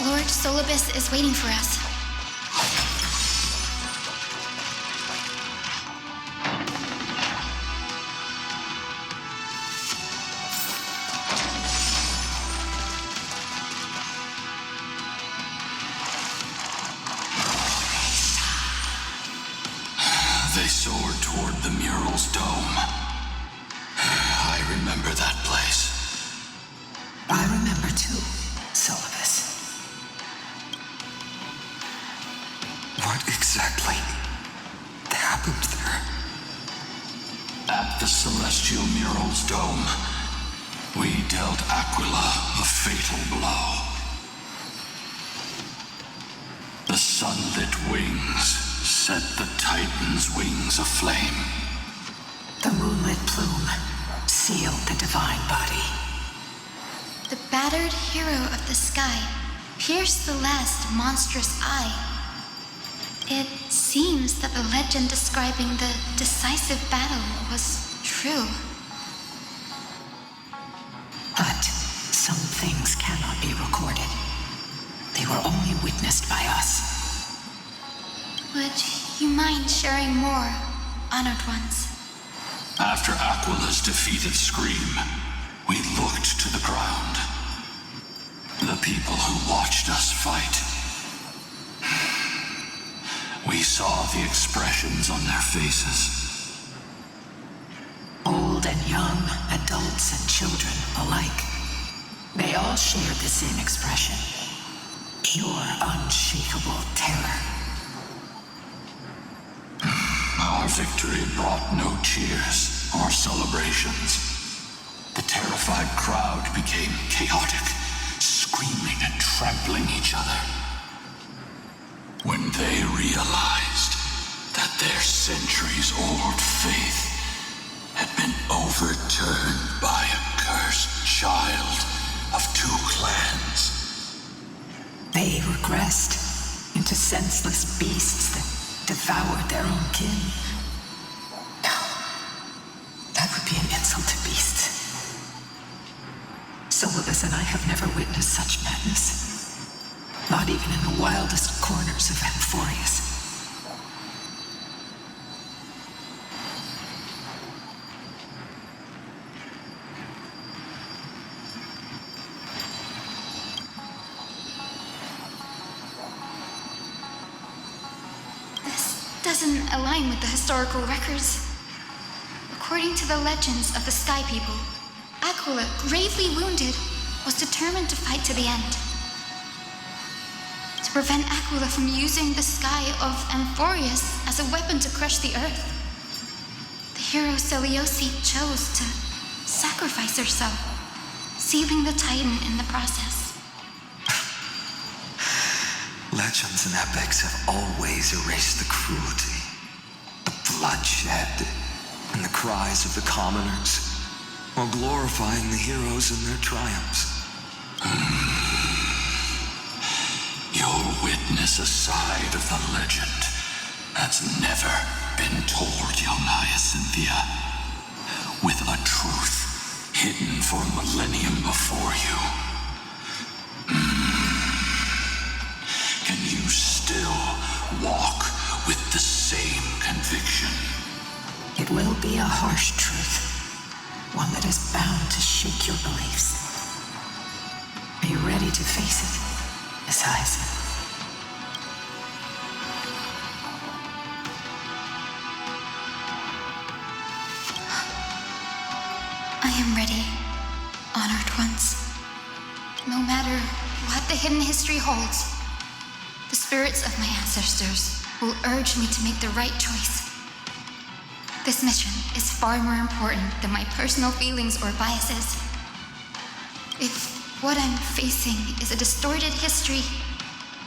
Lord Solibus is waiting for us. They soared toward the mural's dome. I remember that place. I remember too, Solibus. What exactly happened there? At the celestial mural's dome, we dealt Aquila a fatal blow. The sunlit wings set the Titan's wings aflame. The moonlit plume sealed the divine body. The battered hero of the sky pierced the last monstrous eye. It seems that the legend describing the decisive battle was true. But some things cannot be recorded. They were only witnessed by us. Would you mind sharing more, honored ones? After Aquila's defeated scream, we looked to the ground. The people who watched us fight. We saw the expressions on their faces. Old and young, adults and children alike. They all shared the same expression. Pure, unshakable terror. Our victory brought no cheers or celebrations. The terrified crowd became chaotic, screaming and trampling each other. When they realized that their centuries-old faith had been overturned by a cursed child of two clans. They regressed into senseless beasts that devoured their own kin. No, that would be an insult to beasts. Solibus and I have never witnessed such madness. Not even in the wildest corners of Amphoreus. Doesn't align with the historical records. According to the legends of the Sky People, Aquila, gravely wounded, was determined to fight to the end. To prevent Aquila from using the sky of Amphoreus as a weapon to crush the earth, the hero Seleuci chose to sacrifice herself, sealing the Titan in the process. Legends and epics have always erased the cruelty, the bloodshed, and the cries of the commoners, while glorifying the heroes and their triumphs. You'll witness a side of the legend that's never been told, young Hyacinthia, with a truth hidden for a millennium before you. Can you still walk with the same conviction? It will be a harsh truth, one that is bound to shake your beliefs. Are you ready to face it, Miss Hyacinth? I am ready, honored ones. No matter what the hidden history holds, the spirits of my ancestors will urge me to make the right choice. This mission is far more important than my personal feelings or biases. If what I'm facing is a distorted history,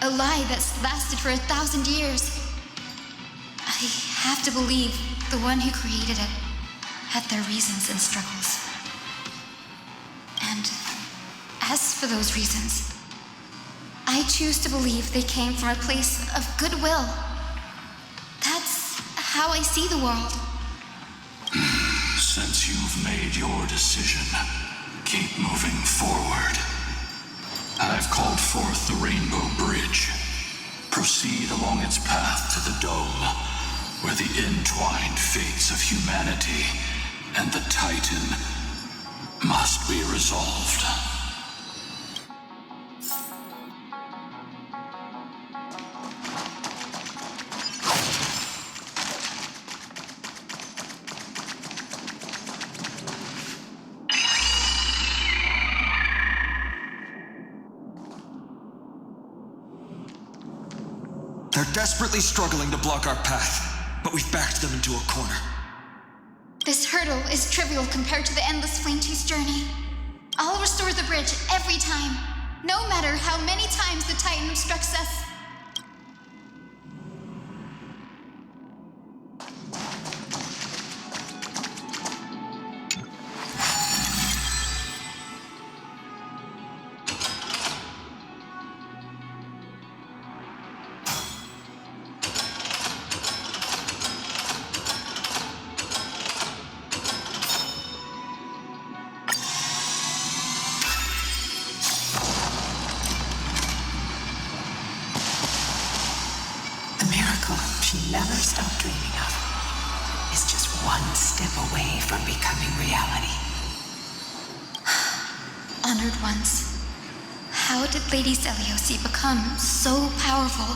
a lie that's lasted for 1,000 years, I have to believe the one who created it had their reasons and struggles. And as for those reasons, I choose to believe they came from a place of goodwill. That's how I see the world. Since you've made your decision, keep moving forward. I've called forth the Rainbow Bridge. Proceed along its path to the dome, where the entwined fates of humanity and the Titan must be resolved. They're desperately struggling to block our path, but we've backed them into a corner. This hurdle is trivial compared to the endless flame chase journey. I'll restore the bridge every time, no matter how many times the Titan obstructs us. She never stopped dreaming of is just one step away from becoming reality. Honored ones, how did Lady Zeliosi become so powerful?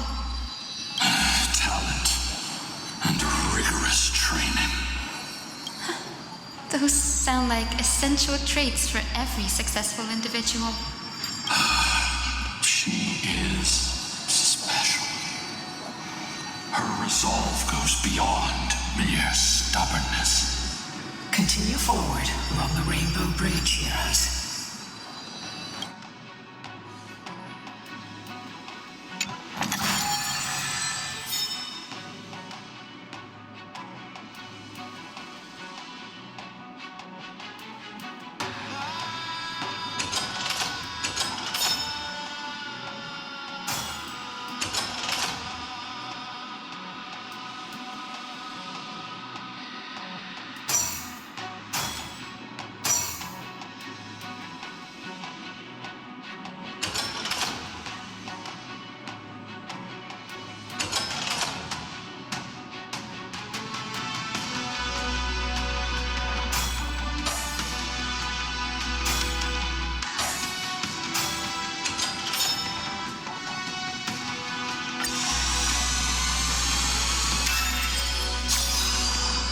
Talent and rigorous training. Those sound like essential traits for every successful individual. She is special. Her resolve goes beyond mere stubbornness. Continue forward along the Rainbow Bridge, heroes.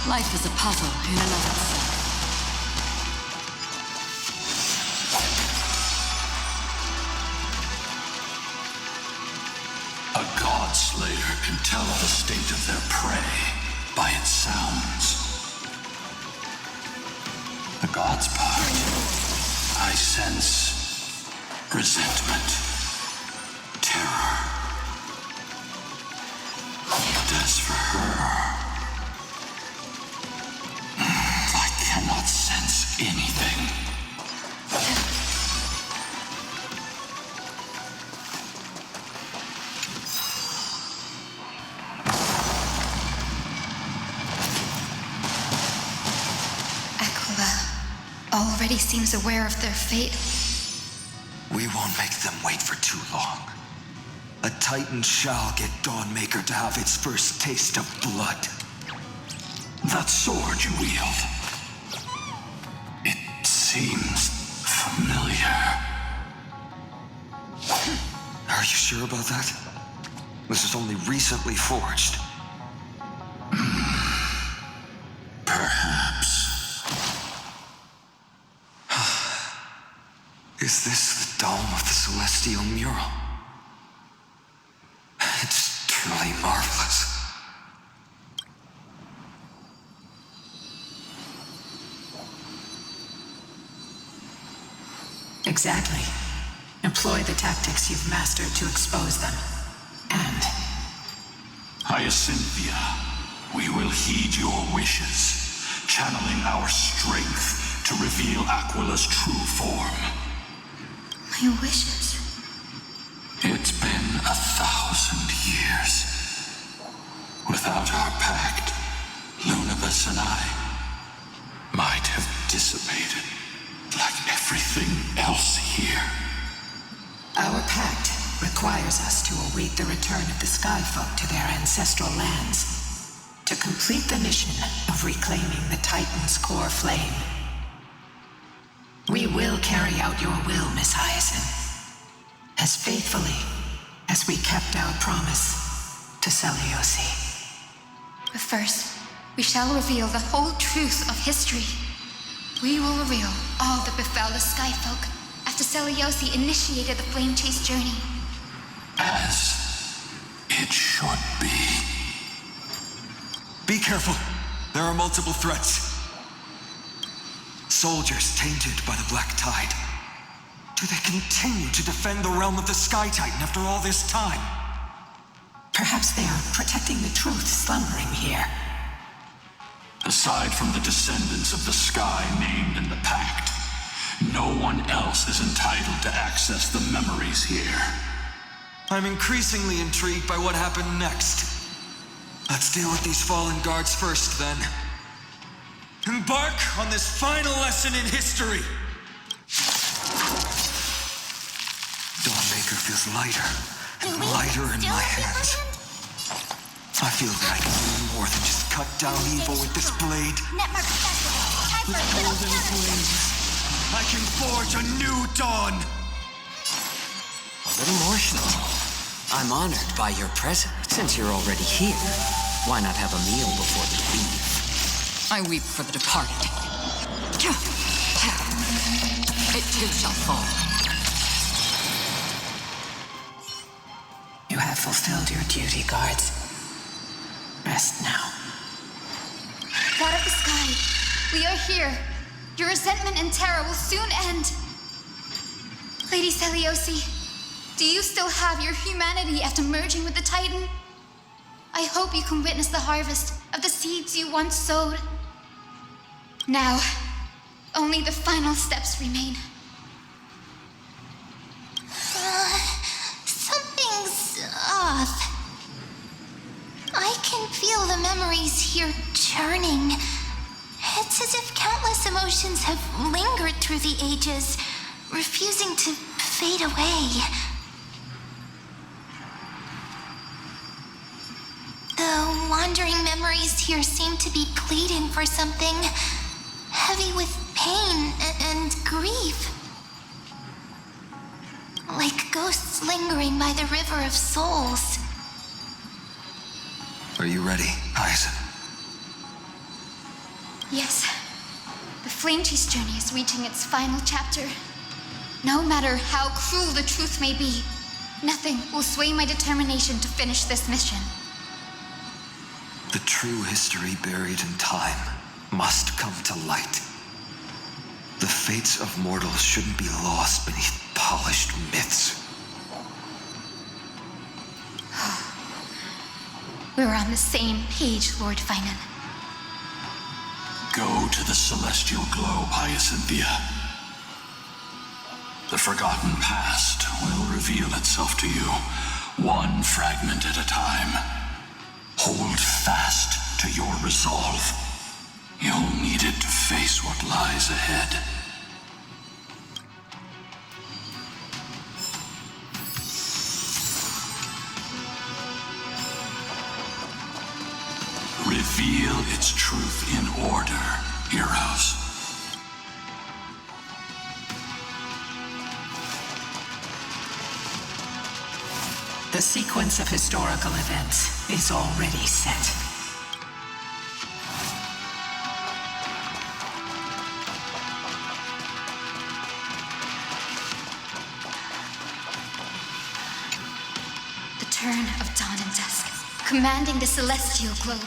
Life is a puzzle in and of itself. A god slayer can tell the state of their prey by its sounds. The god's part, I sense resentment, terror. But as for her, I cannot sense anything. Already seems aware of their fate. We won't make them wait for too long. A Titan shall get Dawnmaker to have its first taste of blood. That sword you wield, it seems familiar. Are you sure about that? This is only recently forged. Perhaps. Is this the dome of the Celestial Mural? It's truly marvelous. Exactly. Employ the tactics you've mastered to expose them. And Hyacinthia, we will heed your wishes, channeling our strength to reveal Aquila's true form. My wishes? It's been 1,000 years. Without our pact, Lunabus and I might have dissipated like everything else here. Our pact requires us to await the return of the Skyfolk to their ancestral lands, to complete the mission of reclaiming the Titan's core flame. We will carry out your will, Miss Hyacinth, as faithfully as we kept our promise to Seliosi. But first, we shall reveal the whole truth of history. We will reveal all that befell the Skyfolk after Seliosi initiated the Flame Chase journey. As it should be. Be careful. There are multiple threats. Soldiers tainted by the Black Tide. Do they continue to defend the realm of the Sky Titan after all this time? Perhaps they are protecting the truth slumbering here. Aside from the descendants of the Sky named in the Pact, no one else is entitled to access the memories here. I'm increasingly intrigued by what happened next. Let's deal with these fallen guards first, then. Embark on this final lesson in history! Dawnmaker feels lighter and lighter in my hands. I feel that I can do more than just cut down evil with this blade. With golden flames, I can forge a new dawn! A little more, Snow. I'm honored by your presence. Since you're already here, why not have a meal before we leave? I weep for the departed. It too shall fall. You have fulfilled your duty, guards. Rest now. God of the Sky, we are here. Your resentment and terror will soon end. Lady Seliosi, do you still have your humanity after merging with the Titan? I hope you can witness the harvest of the seeds you once sowed. Now, only the final steps remain. Something's off. I can feel the memories here churning. It's as if countless emotions have lingered through the ages, refusing to fade away. The wandering memories here seem to be pleading for something, heavy with pain and grief. Like ghosts lingering by the river of souls. Are you ready, Hyacinth? Yes. The Flame Chase journey is reaching its final chapter. No matter how cruel the truth may be, nothing will sway my determination to finish this mission. The true history buried in time must come to light. The fates of mortals shouldn't be lost beneath polished myths. We're on the same page, Lord Finan. Go to the celestial globe, Hyacinthia. The forgotten past will reveal itself to you, one fragment at a time. Hold fast to your resolve. You'll need it to face what lies ahead. Reveal its truth in order, heroes. The sequence of historical events is already set. The turn of dawn and dusk, commanding the celestial globe.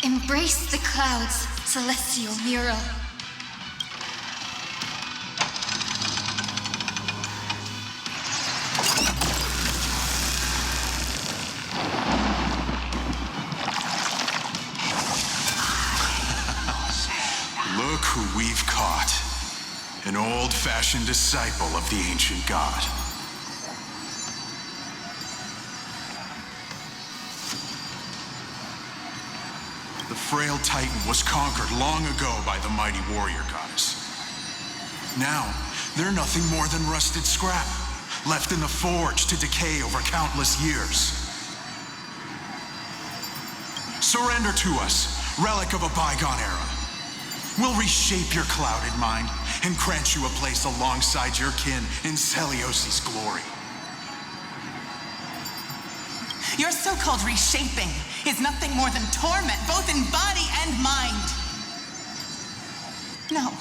Embrace the clouds, celestial mural. Look who we've caught. An old-fashioned disciple of the ancient god. The frail Titan was conquered long ago by the mighty warrior goddess. Now, they're nothing more than rusted scrap, left in the forge to decay over countless years. Surrender to us, relic of a bygone era. We'll reshape your clouded mind and grant you a place alongside your kin in Celiosi's glory. Your so-called reshaping is nothing more than torment, both in body and mind. No.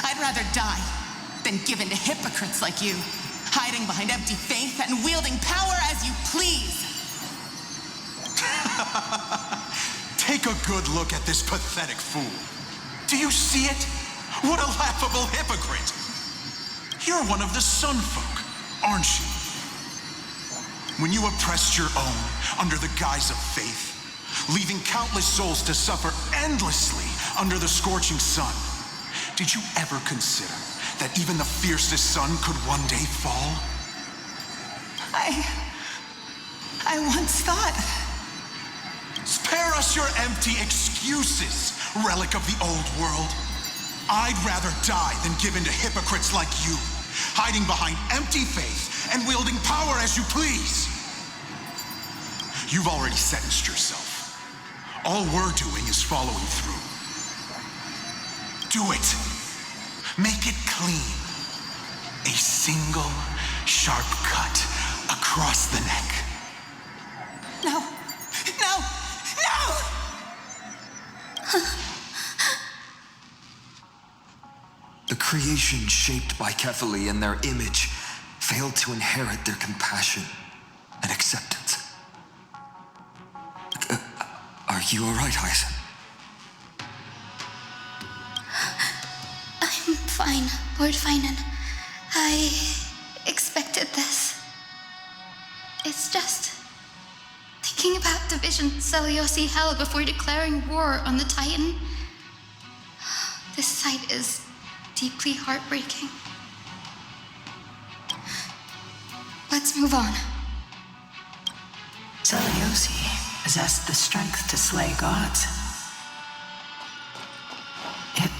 I'd rather die than give in to hypocrites like you, hiding behind empty faith and wielding power as you please. Take a good look at this pathetic fool. Do you see it? What a laughable hypocrite! You're one of the Sun Folk, aren't you? When you oppressed your own under the guise of faith, leaving countless souls to suffer endlessly under the scorching sun, did you ever consider that even the fiercest sun could one day fall? I once thought... Spare us your empty excuses, relic of the old world. I'd rather die than give in to hypocrites like you, hiding behind empty faith and wielding power as you please. You've already sentenced yourself. All we're doing is following through. Do it. Make it clean. A single sharp cut across the neck. No! No! No! The creation shaped by Kefali in their image failed to inherit their compassion and acceptance. Are you all right, Hyacinth? I'm fine, Lord Finan. I expected this. It's just thinking about Division Celiosi held before declaring war on the Titan. This sight is deeply heartbreaking. Let's move on. Celiosi possessed the strength to slay gods. Yet,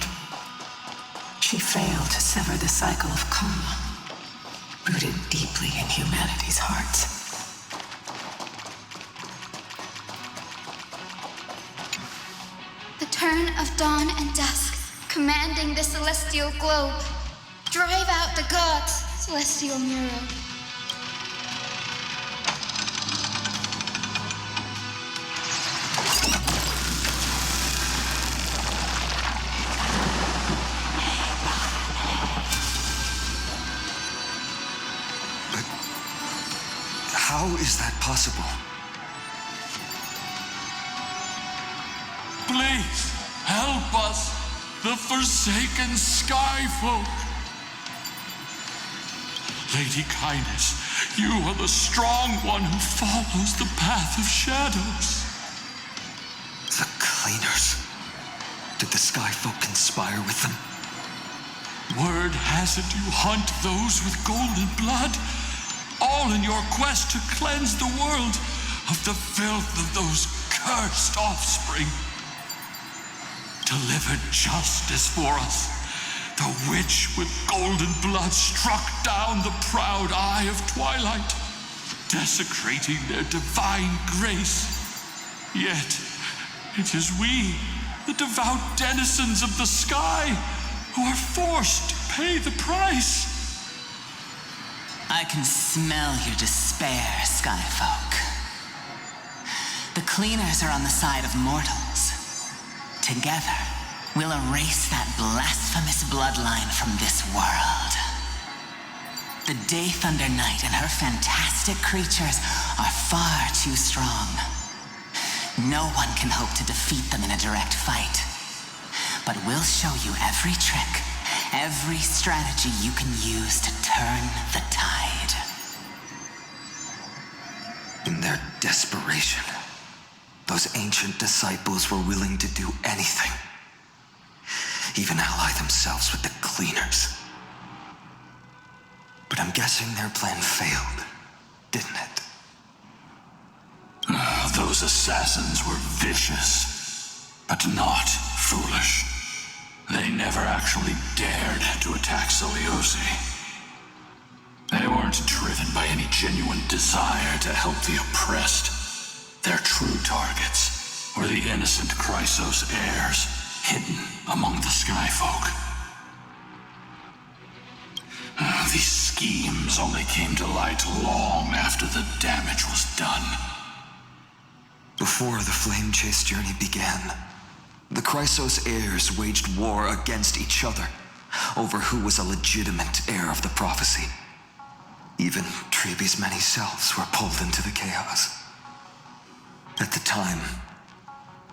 she failed to sever the cycle of karma, rooted deeply in humanity's hearts. The turn of dawn and dusk, commanding the celestial globe. Drive out the gods, celestial mirror. How is that possible? Please, help us, the forsaken Skyfolk. Lady Kindness, you are the strong one who follows the path of shadows. The Cleaners. Did the Skyfolk conspire with them? Word has it you hunt those with golden blood, all in your quest to cleanse the world of the filth of those cursed offspring. Delivered justice for us. The witch with golden blood struck down the proud eye of twilight, desecrating their divine grace. Yet, it is we, the devout denizens of the sky, who are forced to pay the price. I can smell your despair, Skyfolk. The Cleaners are on the side of mortals. Together, we'll erase that blasphemous bloodline from this world. The Day Thunder Knight and her fantastic creatures are far too strong. No one can hope to defeat them in a direct fight. But we'll show you every trick, every strategy you can use to turn the tide. In their desperation, those ancient disciples were willing to do anything. Even ally themselves with the Cleaners. But I'm guessing their plan failed, didn't it? Those assassins were vicious, but not foolish. They never actually dared to attack Celiosi. They were genuine desire to help the oppressed. Their true targets were the innocent Chrysos heirs, hidden among the Skyfolk. These schemes only came to light long after the damage was done. Before the flame chase journey began, the Chrysos heirs waged war against each other over who was a legitimate heir of the prophecy. Even Trebi's many selves were pulled into the chaos. At the time,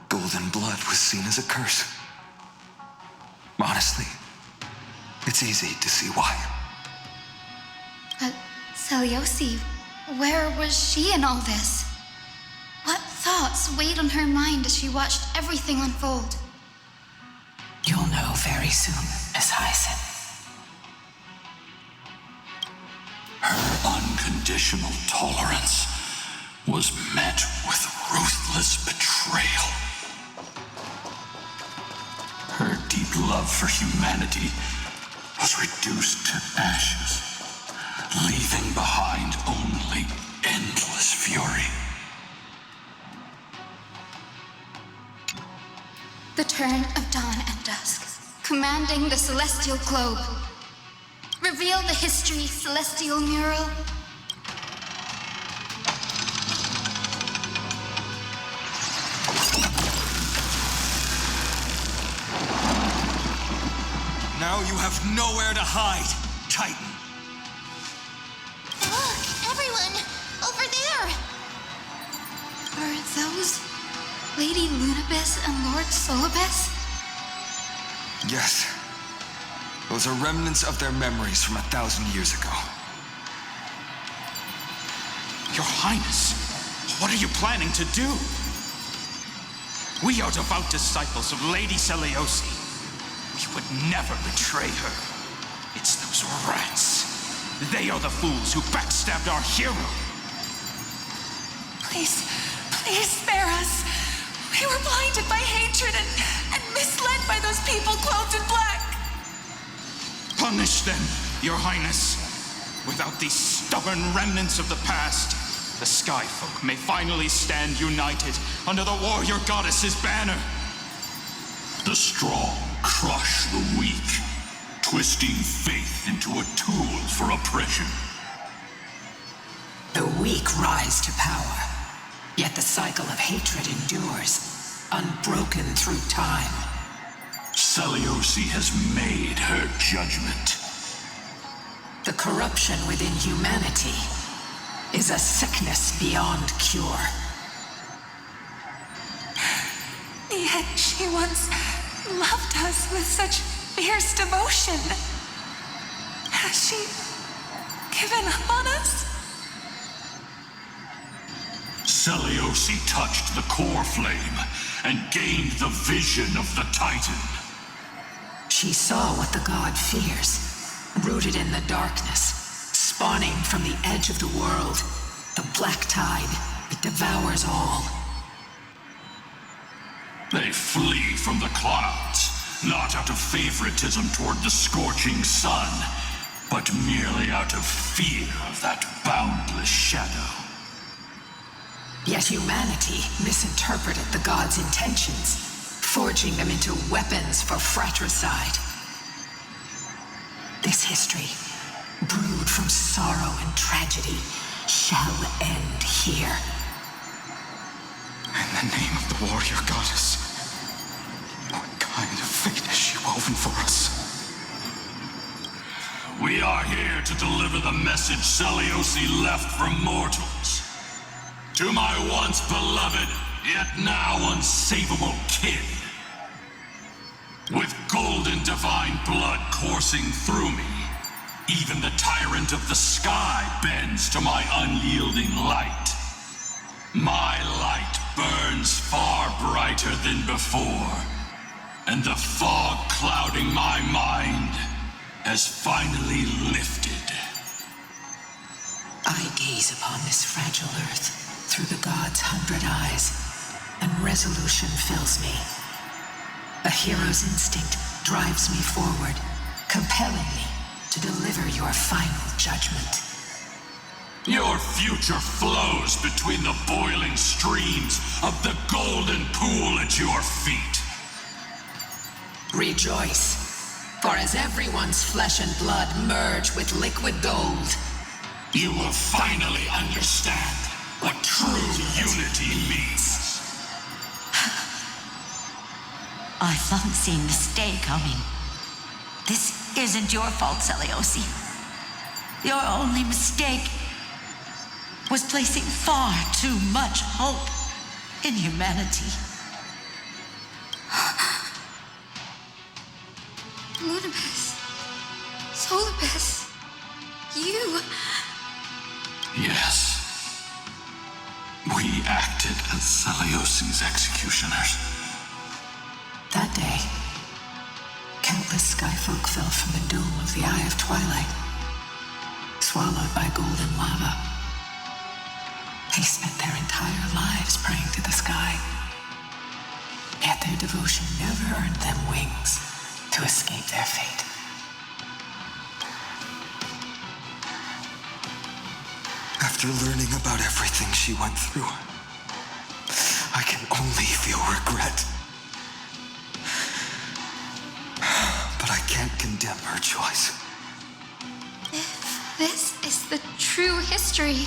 golden blood was seen as a curse. Honestly, it's easy to see why. But Seliosi, where was she in all this? What thoughts weighed on her mind as she watched everything unfold? You'll know very soon, Miss Hyson. Her unconditional tolerance was met with ruthless betrayal. Her deep love for humanity was reduced to ashes, leaving behind only endless fury. The turn of dawn and dusk, commanding the celestial globe. Reveal the history, celestial mural. Now you have nowhere to hide, Titan. Look, everyone! Over there! Are those Lady Lunabis and Lord Solibus? Yes. Those are remnants of their memories from 1,000 years ago. Your Highness, what are you planning to do? We are devout disciples of Lady Seliosi. We would never betray her. It's those rats. They are the fools who backstabbed our hero. Please, please spare us. We were blinded by hatred and misled by those people clothed in black. Punish them, Your Highness. Without these stubborn remnants of the past, the Skyfolk may finally stand united under the warrior goddess's banner. The strong crush the weak, twisting faith into a tool for oppression. The weak rise to power, yet the cycle of hatred endures, unbroken through time. Seliosi has made her judgment. The corruption within humanity is a sickness beyond cure. Yet she once loved us with such fierce devotion. Has she given up on us? Seliosi touched the core flame and gained the vision of the Titan. She saw what the god fears, rooted in the darkness, spawning from the edge of the world, the black tide. It devours all. They flee from the clouds, not out of favoritism toward the scorching sun, but merely out of fear of that boundless shadow. Yet humanity misinterpreted the god's intentions, forging them into weapons for fratricide. This history, brewed from sorrow and tragedy, shall end here. In the name of the warrior goddess, what kind of fate has she woven for us? We are here to deliver the message Seliosi left for mortals. To my once beloved, yet now unsavable kin. With golden divine blood coursing through me, even the tyrant of the sky bends to my unyielding light. My light burns far brighter than before, and the fog clouding my mind has finally lifted. I gaze upon this fragile earth through the god's 100 eyes, and resolution fills me. A hero's instinct drives me forward, compelling me to deliver your final judgment. Your future flows between the boiling streams of the golden pool at your feet. Rejoice, for as everyone's flesh and blood merge with liquid gold, you will finally understand what true unity means. I've long seen this day coming. This isn't your fault, Seliosi. Your only mistake was placing far too much hope in humanity. Lunibus, Solibus, you... Yes. We acted as Seliosi's executioners. that day, countless skyfolk fell from the dome of the Eye of Twilight, swallowed by golden lava. They spent their entire lives praying to the sky, yet their devotion never earned them wings to escape their fate. After learning about everything she went through, I can only feel regret. But I can't condemn her choice. If this is the true history,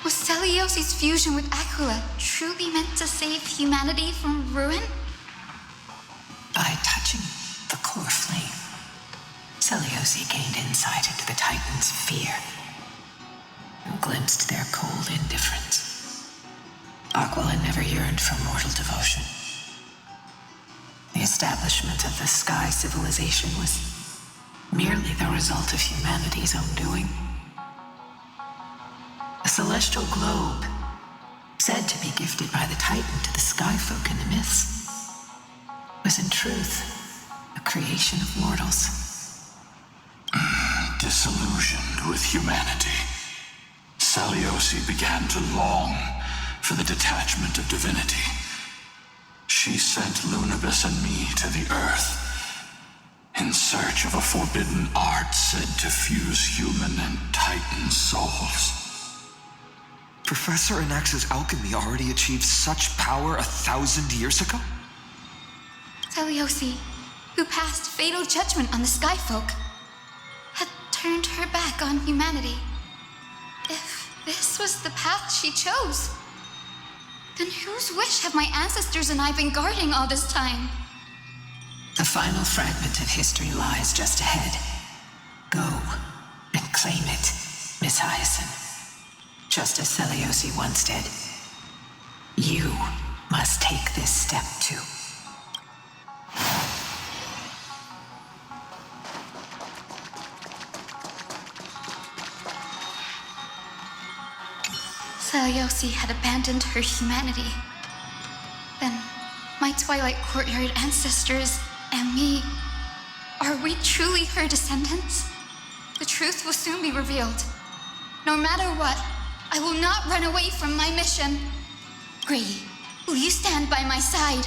was Seliosi's fusion with Aquila truly meant to save humanity from ruin? By touching the core flame, Seliosi gained insight into the Titans' fear and glimpsed their cold indifference. Aquila never yearned for mortal devotion. The establishment of the Sky civilization was merely the result of humanity's own doing. A celestial globe, said to be gifted by the Titan to the Skyfolk in the myths, was in truth a creation of mortals. Disillusioned with humanity, Seliosi began to long for the detachment of divinity. She sent Lunibus and me to the Earth in search of a forbidden art said to fuse human and Titan souls. Professor Anax's alchemy already achieved such power 1,000 years ago? Seliosi, who passed fatal judgment on the Skyfolk, had turned her back on humanity. If this was the path she chose, then whose wish have my ancestors and I been guarding all this time? The final fragment of history lies just ahead. Go and claim it, Miss Hyacinth. Just as Seliosi once did. You must take this step too. Seliosi had abandoned her humanity. Then, my Twilight Courtyard ancestors and me, are we truly her descendants? The truth will soon be revealed. No matter what, I will not run away from my mission. Grady, will you stand by my side?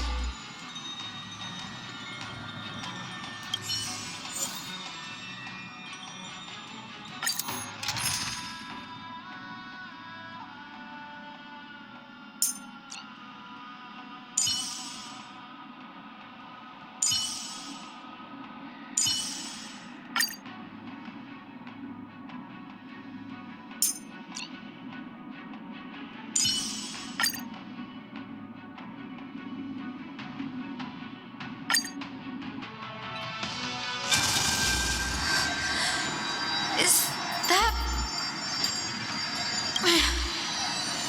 Is that...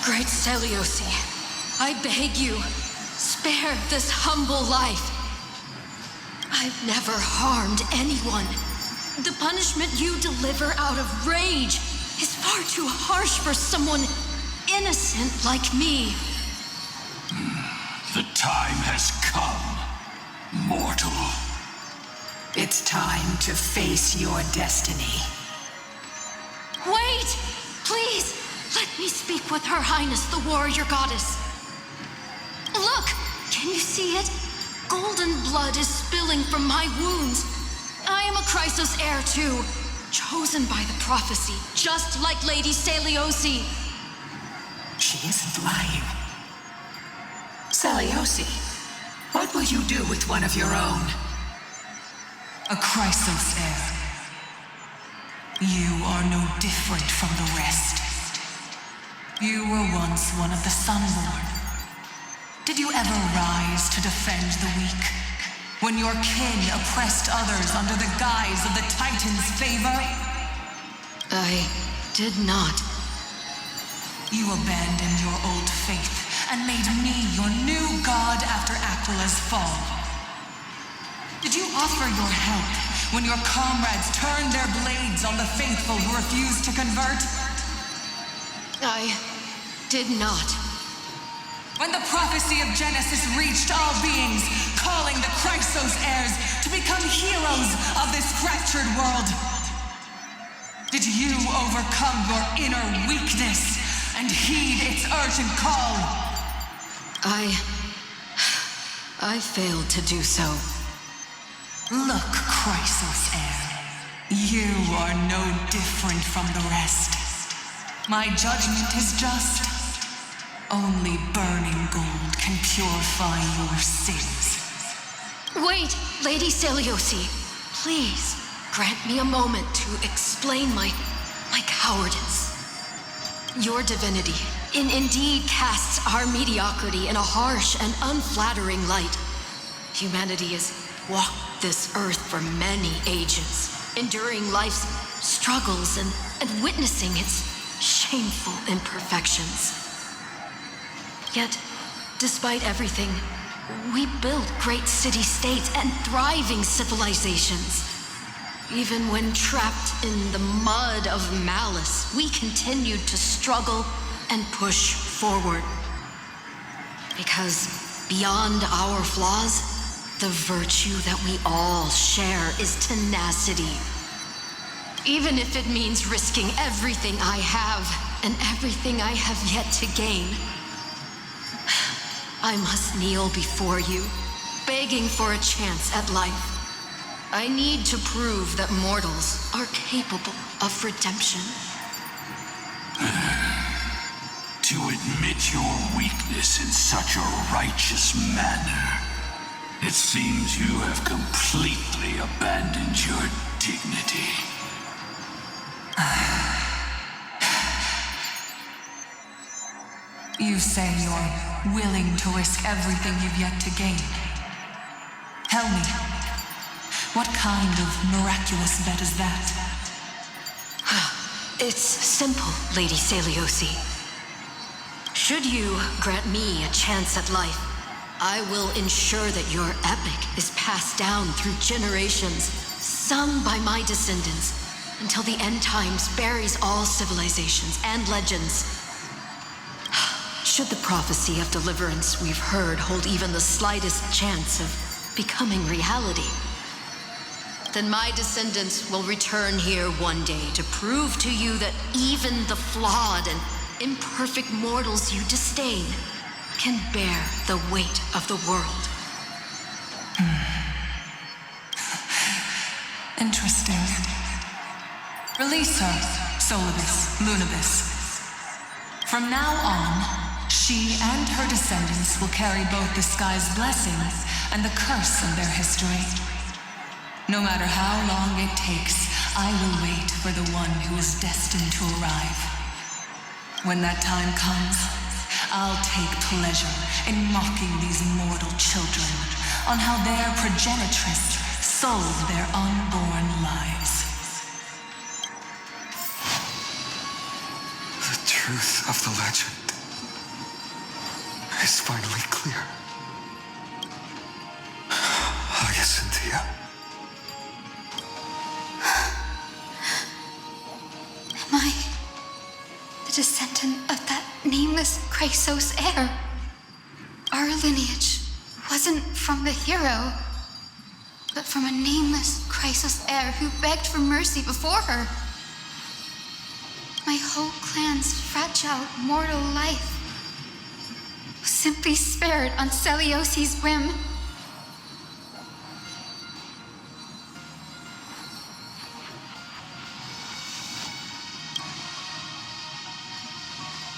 Great Seliosi, I beg you, spare this humble life. I've never harmed anyone. The punishment you deliver out of rage is far too harsh for someone innocent like me. The time has come, mortal. It's time to face your destiny. Wait! Please! Let me speak with Her Highness, the warrior goddess. Look! Can you see it? Golden blood is spilling from my wounds. I am a Chrysos heir too. chosen by the prophecy, just like Lady Seliosi. She isn't lying. Seliosi, what will you do with one of your own? A Chrysos heir. You are no different from the rest. You were once one of the Sunborn. Did you ever rise to defend the weak? When your kin oppressed others under the guise of the Titan's favor? I did not. You abandoned your old faith and made me your new god after Aquila's fall. Did you offer your help when your comrades turned their blades on the faithful who refused to convert? I did not. When the prophecy of Genesis reached all beings, calling the Chrysos heirs to become heroes of this fractured world, did you overcome your inner weakness and heed its urgent call? I failed to do so. Look, Chrysos heir, you are no different from the rest. My judgment is just. Only burning gold can purify your sins. Wait, Lady Seliosi. Please, grant me a moment to explain my cowardice. Your divinity indeed casts our mediocrity in a harsh and unflattering light. Humanity has walked this earth for many ages, enduring life's struggles and witnessing its shameful imperfections. Yet, despite everything, we built great city-states and thriving civilizations. Even when trapped in the mud of malice, we continued to struggle and push forward. Because beyond our flaws, the virtue that we all share is tenacity. Even if it means risking everything I have and everything I have yet to gain. I must kneel before you, begging for a chance at life. I need to prove that mortals are capable of redemption. To admit your weakness in such a righteous manner, it seems you have completely abandoned your dignity. You say you're willing to risk everything you've yet to gain. Tell me, what kind of miraculous bet is that? It's simple, Lady Seliosi. Should you grant me a chance at life, I will ensure that your epic is passed down through generations, sung by my descendants, until the end times buries all civilizations and legends. Should the prophecy of deliverance we've heard hold even the slightest chance of becoming reality, then my descendants will return here one day to prove to you that even the flawed and imperfect mortals you disdain can bear the weight of the world. Interesting. Release her, Solibus, Lunibus. From now on, she and her descendants will carry both the sky's blessings and the curse of their history. No matter how long it takes, I will wait for the one who is destined to arrive. When that time comes, I'll take pleasure in mocking these mortal children on how their progenitress sold their unborn lives. The truth of the legend is finally clear. Hyacinthia. Am I the descendant of that nameless Chrysos heir? Our lineage wasn't from the hero, but from a nameless Chrysos heir who begged for mercy before her. My whole clan's fragile mortal life was simply spared on Seliosi's whim.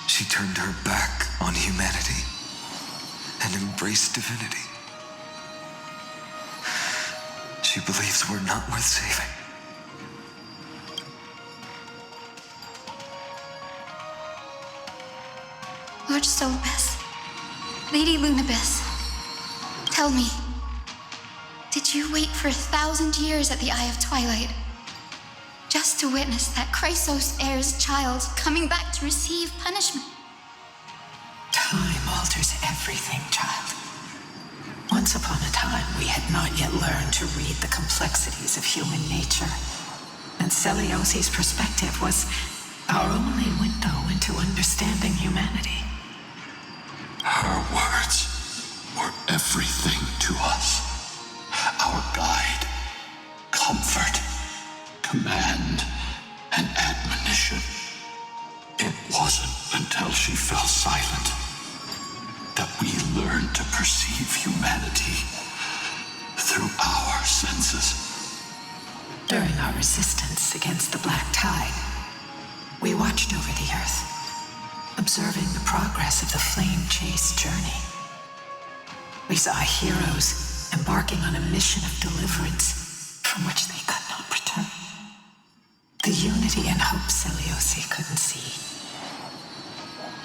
She turned her back on humanity and embraced divinity. She believes we're not worth saving. Lord Solbes, Lady Lunabis, tell me, did you wait for 1,000 years at the Eye of Twilight just to witness that Chrysos heir's child coming back to receive punishment? Time alters everything, child. Once upon a time, we had not yet learned to read the complexities of human nature, and Celiosi's perspective was our only window into understanding humanity. Her words were everything to us. Our guide, comfort, command, and admonition. It wasn't until she fell silent that we learned to perceive humanity through our senses. During our resistance against the Black Tide, we watched over the Earth, observing the progress of the flame-chase journey. We saw heroes embarking on a mission of deliverance from which they could not return. The unity and hope Celiosi couldn't see,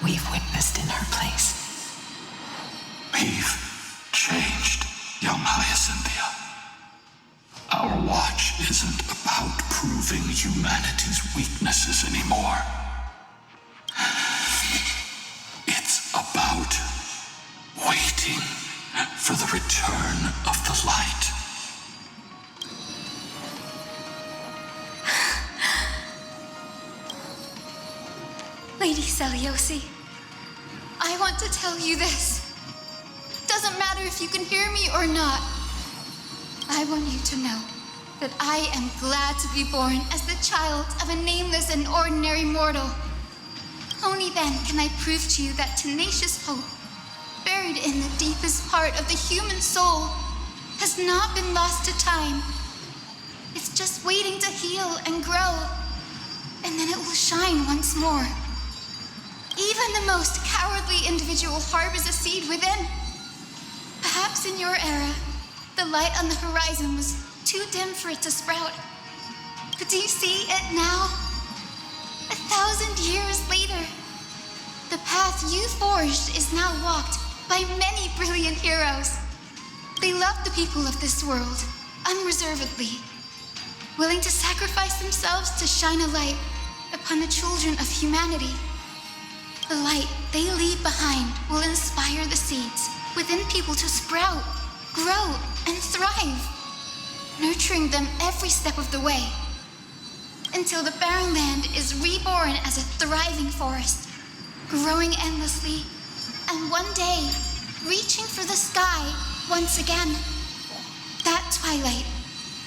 we've witnessed in her place. We've changed, young Hyacinthia. Our watch isn't about proving humanity's weaknesses anymore. It's about waiting for the return of the light. Lady Celiosi, I want to tell you this. Doesn't matter if you can hear me or not. I want you to know that I am glad to be born as the child of a nameless and ordinary mortal. Only then can I prove to you that tenacious hope, buried in the deepest part of the human soul, has not been lost to time. It's just waiting to heal and grow, and then it will shine once more. Even the most cowardly individual harbors a seed within. Perhaps in your era, the light on the horizon was too dim for it to sprout. But do you see it now? 1,000 years later, the path you forged is now walked by many brilliant heroes. They love the people of this world, unreservedly, willing to sacrifice themselves to shine a light upon the children of humanity. The light they leave behind will inspire the seeds within people to sprout, grow, and thrive, nurturing them every step of the way, until the barren land is reborn as a thriving forest, growing endlessly, and one day reaching for the sky once again. That twilight,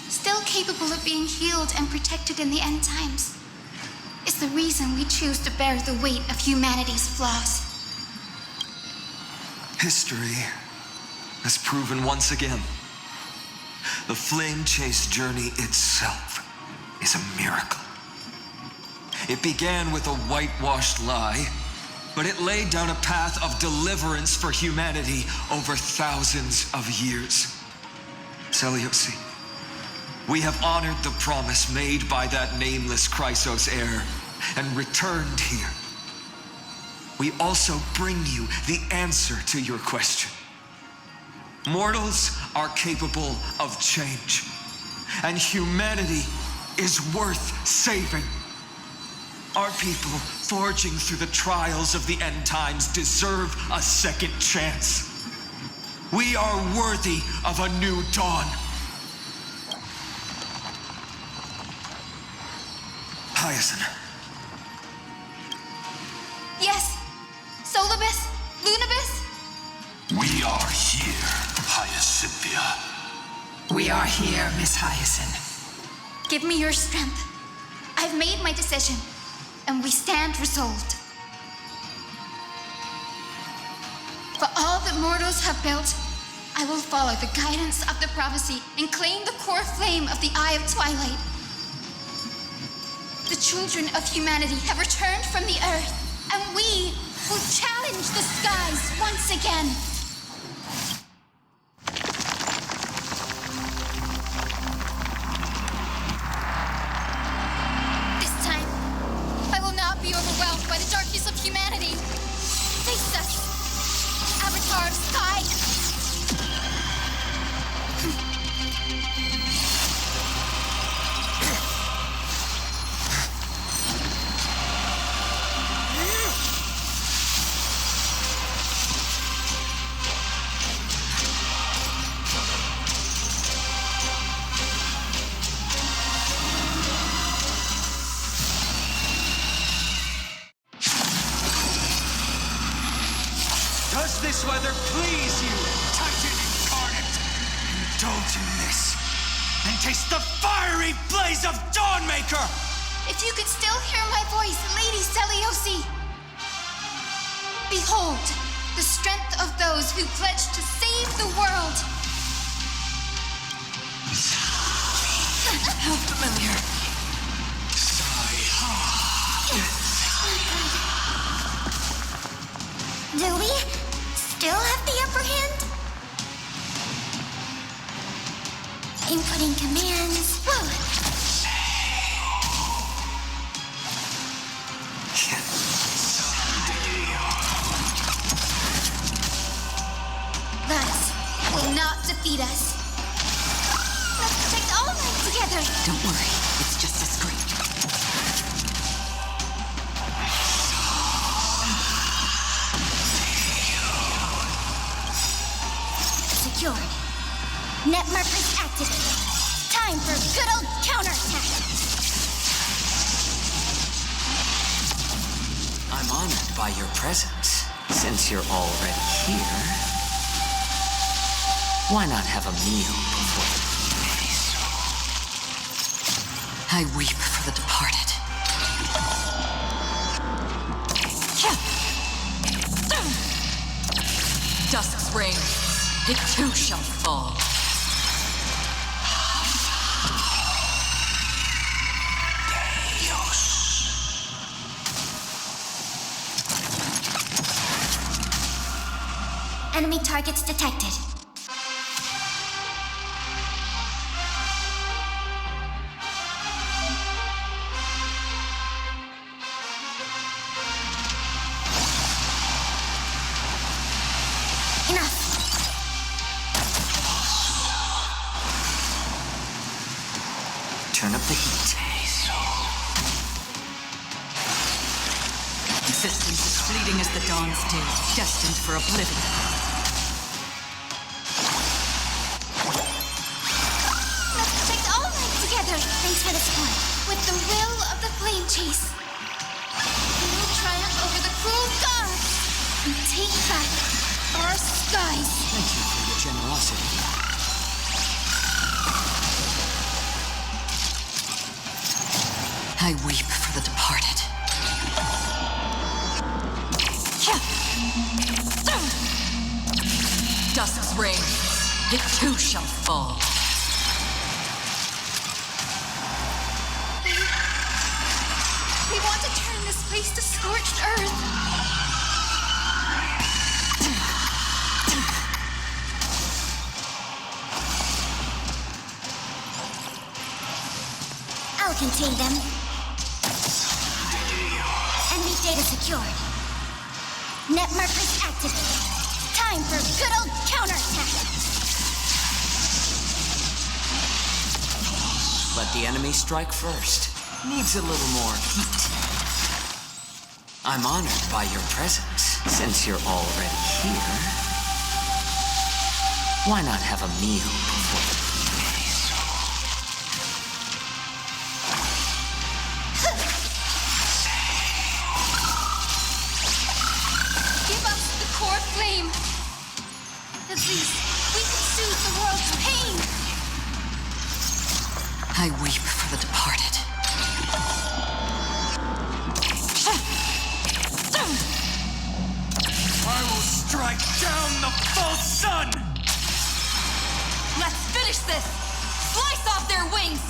still capable of being healed and protected in the end times, is the reason we choose to bear the weight of humanity's flaws. History has proven once again, the flame chase journey itself is a miracle. It began with a whitewashed lie, but it laid down a path of deliverance for humanity over thousands of years. Celiosi, we have honored the promise made by that nameless Chrysos heir and returned here. We also bring you the answer to your question. Mortals are capable of change, and humanity is worth saving. Our people, forging through the trials of the end times, deserve a second chance. We are worthy of a new dawn. Hyacinth. Yes, Solibus, Lunabis? We are here, Hyacinthia. We are here, Miss Hyacinth. Give me your strength. I've made my decision, and we stand resolved. For all that mortals have built, I will follow the guidance of the prophecy and claim the core flame of the Eye of Twilight. The children of humanity have returned from the earth, and we once again. This time, I will not be overwhelmed by the darkness of humanity. Face us, Avatar of Sky. Does this weather please you, Titan incarnate? Indulge in this, and taste the fiery blaze of Dawnmaker! If you could still hear my voice, Lady Seliosi. Behold, the strength of those who pledge to save the world. How familiar. Do we still have the upper hand? Inputting commands. Whoa. That will not defeat us. Let's protect all life together. Don't worry, it's just a scream. Secured. Net markers activated. Time for good old counterattack. I'm honored by your presence. Since you're already here, why not have a meal before? I weep for the departed. Dusk's reign, it too shall fall. Enemy targets detected. Enough. Turn up the heat. Existence is fleeting as the dawn's dew, destined for oblivion. Let's protect all life together. Thanks for the support. With the will of the flame chase, we will triumph over the cruel gods and take back our skies. Thank you for your generosity. I weep for the departed. Dusk's reign, it too shall fall. We want to turn this place to scorched earth. I'll contain them. Enemy data secured. Net markers activated. Time for good old counterattack. Let the enemy strike first. Needs a little more heat. I'm honored by your presence. Since you're already here, why not have a meal before? Give us the core flame. At least we can soothe the world's pain. I weep for the departed. I will strike down the false sun! Let's finish this! Slice off their wings!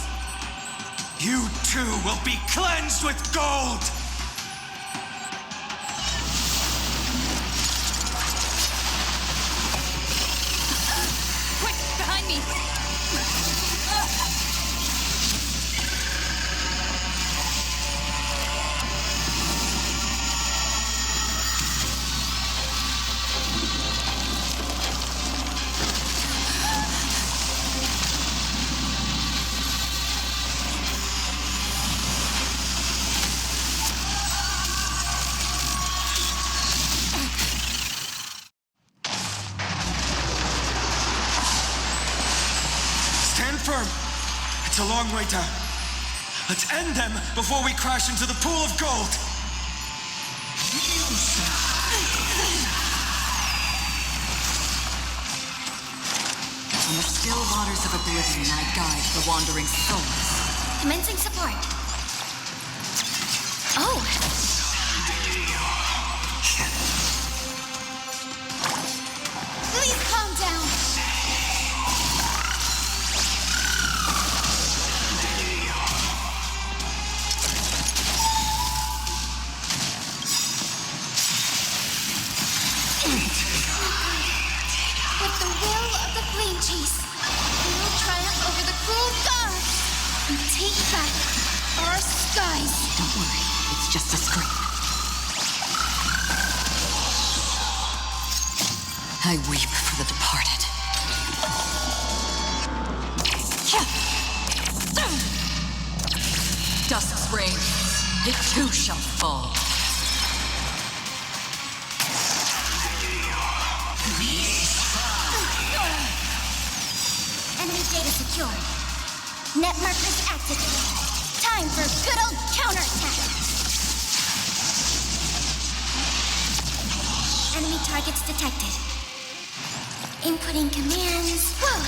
You too will be cleansed with gold! It's a long way down. Let's end them before we crash into the pool of gold. On the still waters of oblivion, I guide the wandering souls. Commencing support. Oh! Please calm down. With the will of the flame chase, we will triumph over the cruel gods and take back our skies. Don't worry, it's just a scream. I weep for the departed. Dusk's reign, it too shall fall. Enemy data secured. Net markers activated. Time for good old counterattack. Enemy targets detected. Inputting commands. Whoa!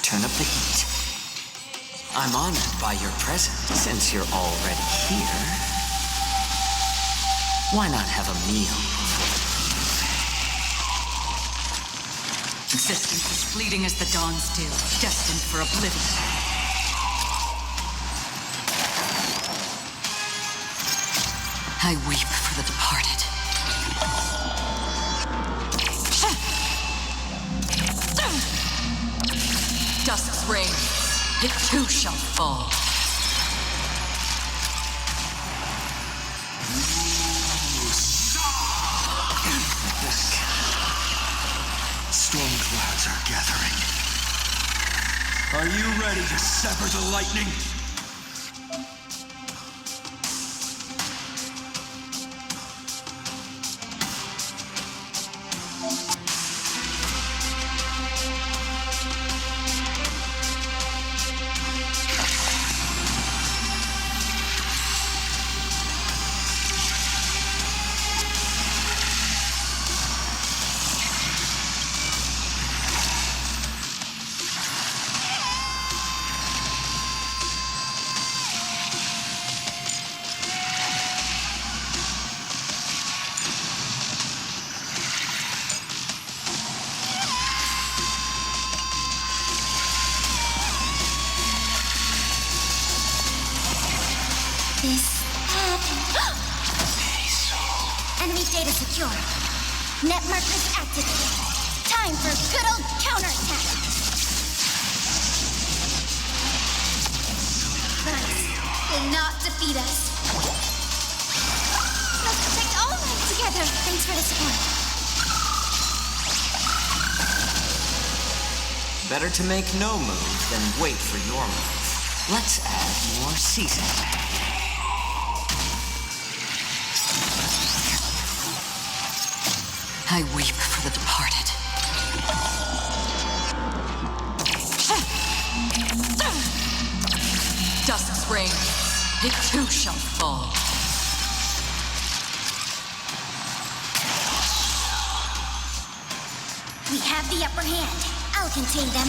Turn up the heat. I'm honored by your presence. Since you're already here, why not have a meal? Existence is fleeting as the dawn's dew, destined for oblivion. I weep for the departed. Dusk's reign, it too shall fall. Storm clouds are gathering. Are you ready to sever the lightning? This happened. Enemy data secure. Net markers activated. Time for good old counterattack. Nice. Will not defeat us. Let's protect all life together. Thanks for the support. Better to make no move than wait for your move. Let's add more seasoning. I weep for the departed. Dusk's reign, it too shall fall. We have the upper hand. I'll contain them.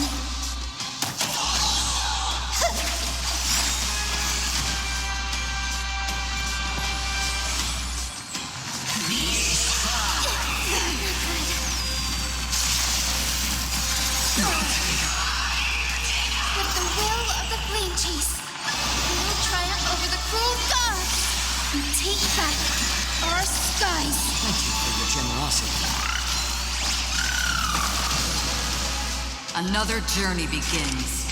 With the will of the flame chase, we will triumph over the cruel gods and take back our skies. Thank you for your generosity. Another journey begins.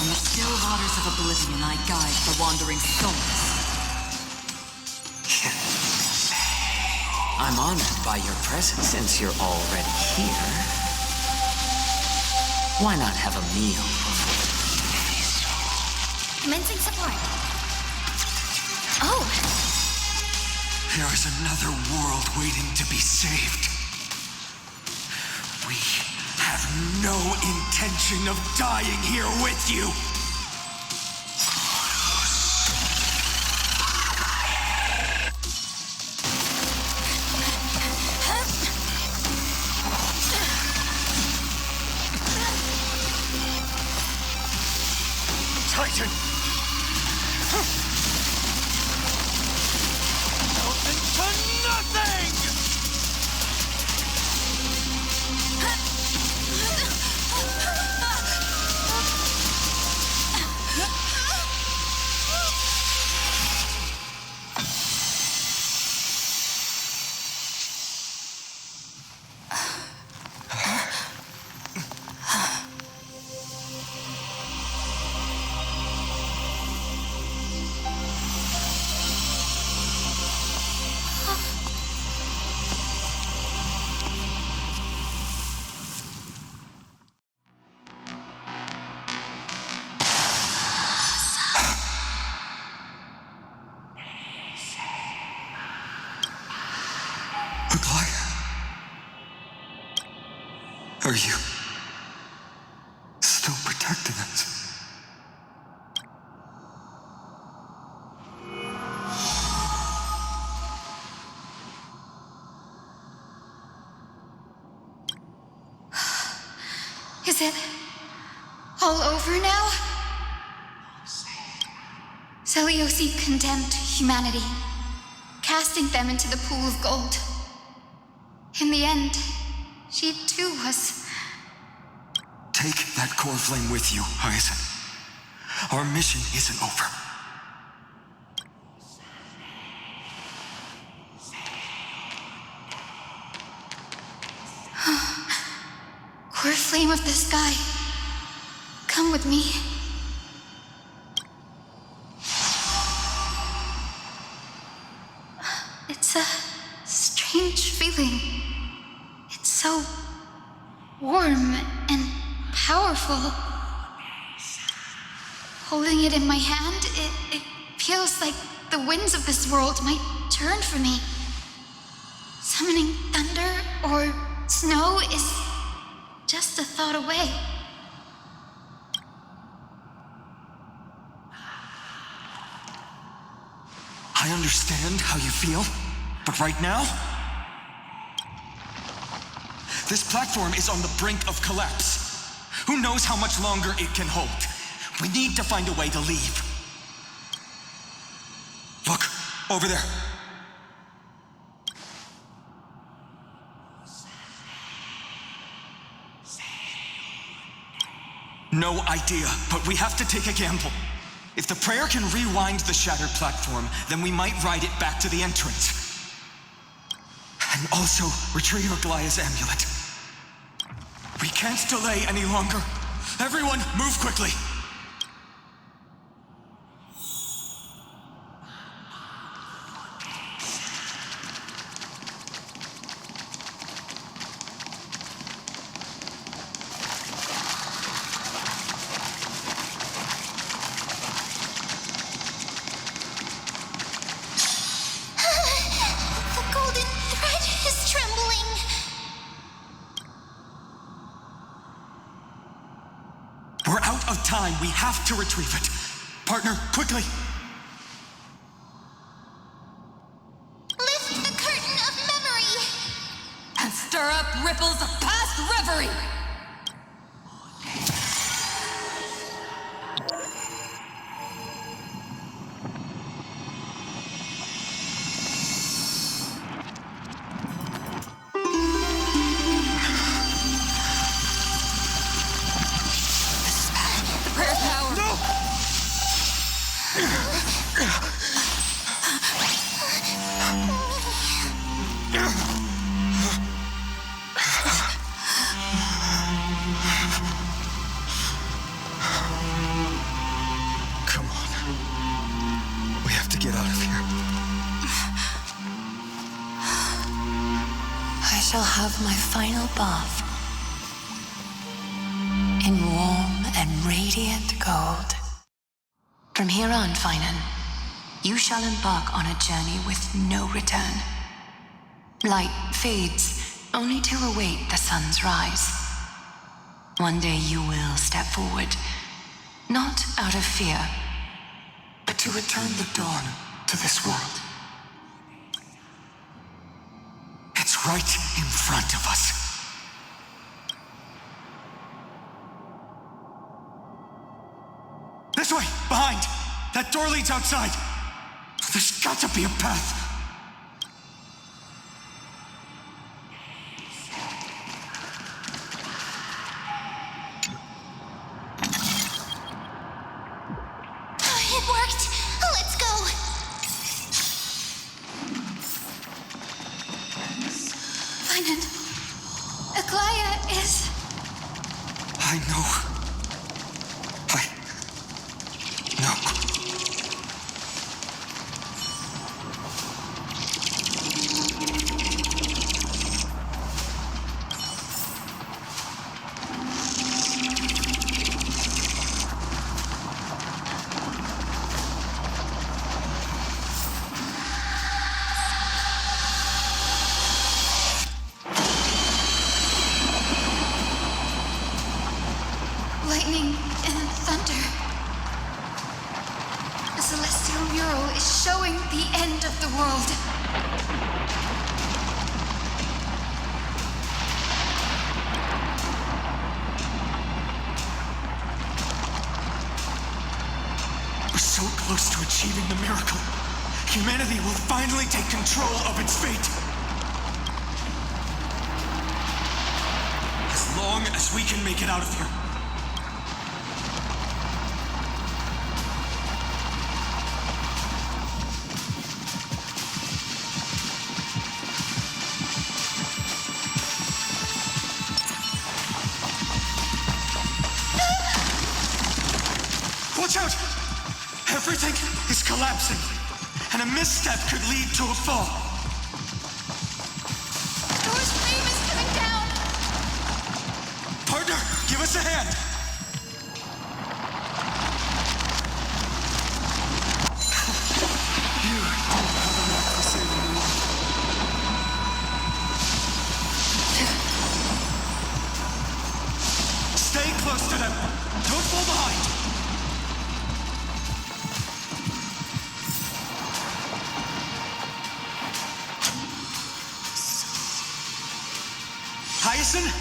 On the still waters of oblivion, I guide the wandering souls. I'm honored by your presence. Since you're already here, why not have a meal? Commencing support. Oh! There is another world waiting to be saved. We have no intention of dying here with you. Titan! Melted to nothing! Are you still protecting us? Is it all over now? Seliosi condemned humanity, casting them into the pool of gold. In the end, she too was... Take that core flame with you, Hyacinth. Our mission isn't over. Core flame of the sky, come with me. It's a strange feeling. It's so warm and powerful. Holding it in my hand, it feels like the winds of this world might turn for me. Summoning thunder or snow is just a thought away. I understand how you feel, but right now, this platform is on the brink of collapse. Who knows how much longer it can hold? We need to find a way to leave. Look, over there. No idea, but we have to take a gamble. If the prayer can rewind the shattered platform, then we might ride it back to the entrance. And also retrieve Aglaya's amulet. We can't delay any longer. Everyone, move quickly. The golden thread is trembling. We're out of time. We have to retrieve it. Partner, quickly. Lift the curtain of memory. And stir up ripples of past reverie. The prayer's power. No! Come on. We have to get out of here. I shall have my final bath in warm and radiant gold. From here on, Finan, you shall embark on a journey with no return. Light fades, only to await the sun's rise. One day you will step forward, not out of fear, But to return the dawn to this world. It's right in front of us. This way, behind. That door leads outside. There's got to be a path. It worked. Let's go. Finan, Aglaya is... I know. No. lightning and thunder. The celestial mural is showing the end of the world. We're so close to achieving the miracle. Humanity will finally take control of its fate. As long as we can make it out of here. Watch out! Everything is collapsing, and a misstep could lead to a fall. Door's flame is coming down! Partner, give us a hand! You don't have a knack for saving the world. Stay close to them. Don't fall behind. Hyacinth,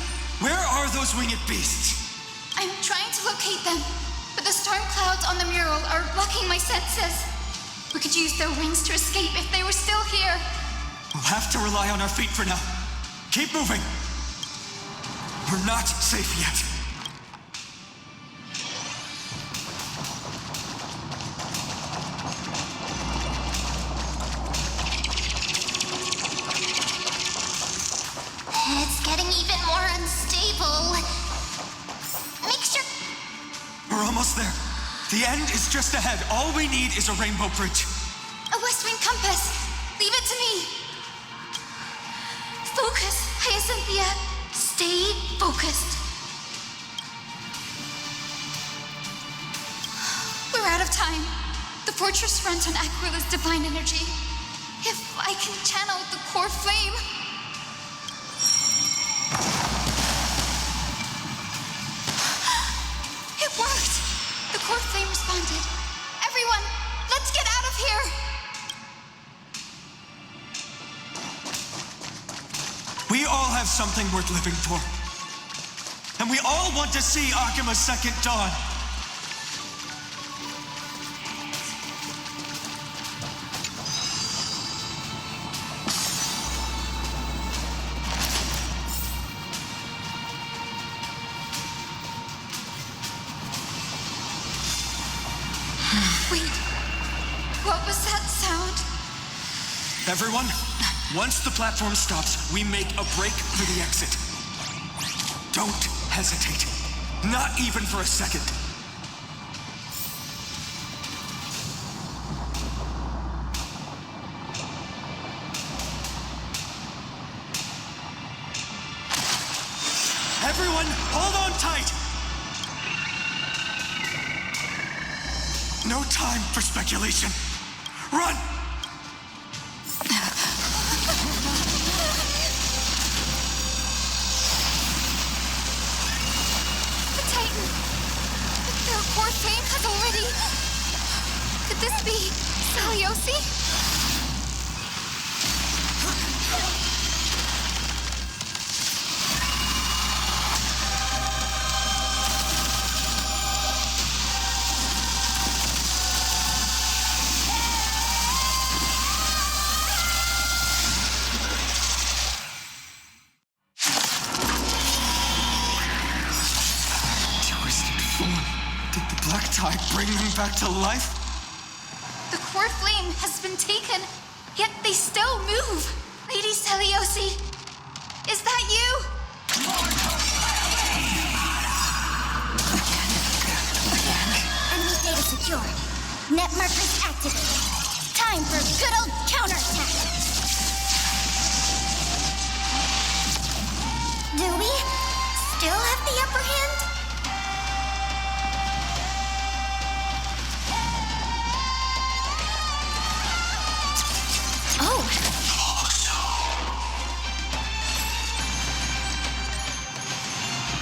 where are those winged beasts? I'm trying to locate them, but the storm clouds on the mural are blocking my senses. We could use their wings to escape if they were still here. We'll have to rely on our feet for now. Keep moving. We're not safe yet. It's getting even more unstable. Make sure... We're almost there. The end is just ahead. All we need is a rainbow bridge. A west wind compass. Leave it to me. Focus, Hyacinthia. Stay focused. We're out of time. The fortress runs on Aquila's divine energy. If I can channel the core flame... It worked! The core flame responded. Everyone, let's get out of here! We all have something worth living for. And we all want to see Akima's second dawn. Wait, what was that sound? Everyone, once the platform stops, we make a break for the exit. Don't hesitate. Not even for a second. Everyone, hold on tight! No time for speculation. Run! The Titan! Their core flame has already... Could this be Saliosi? Bring them back to life? The core flame has been taken, yet they still move. Lady Celiosi, is that you? Enemy data secure. Net markers activated. Time for a good old counterattack. Do we still have the upper hand?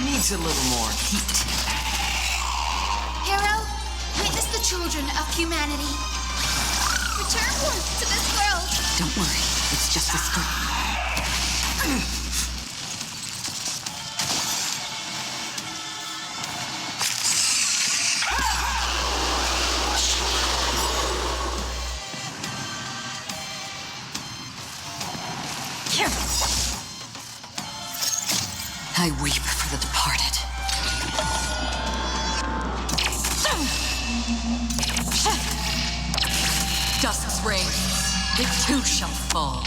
Needs a little more heat. Hero, witness the children of humanity. Return one to this world. Don't worry, it's just a screen. I weep for the departed. Dusk's reign, it too shall fall.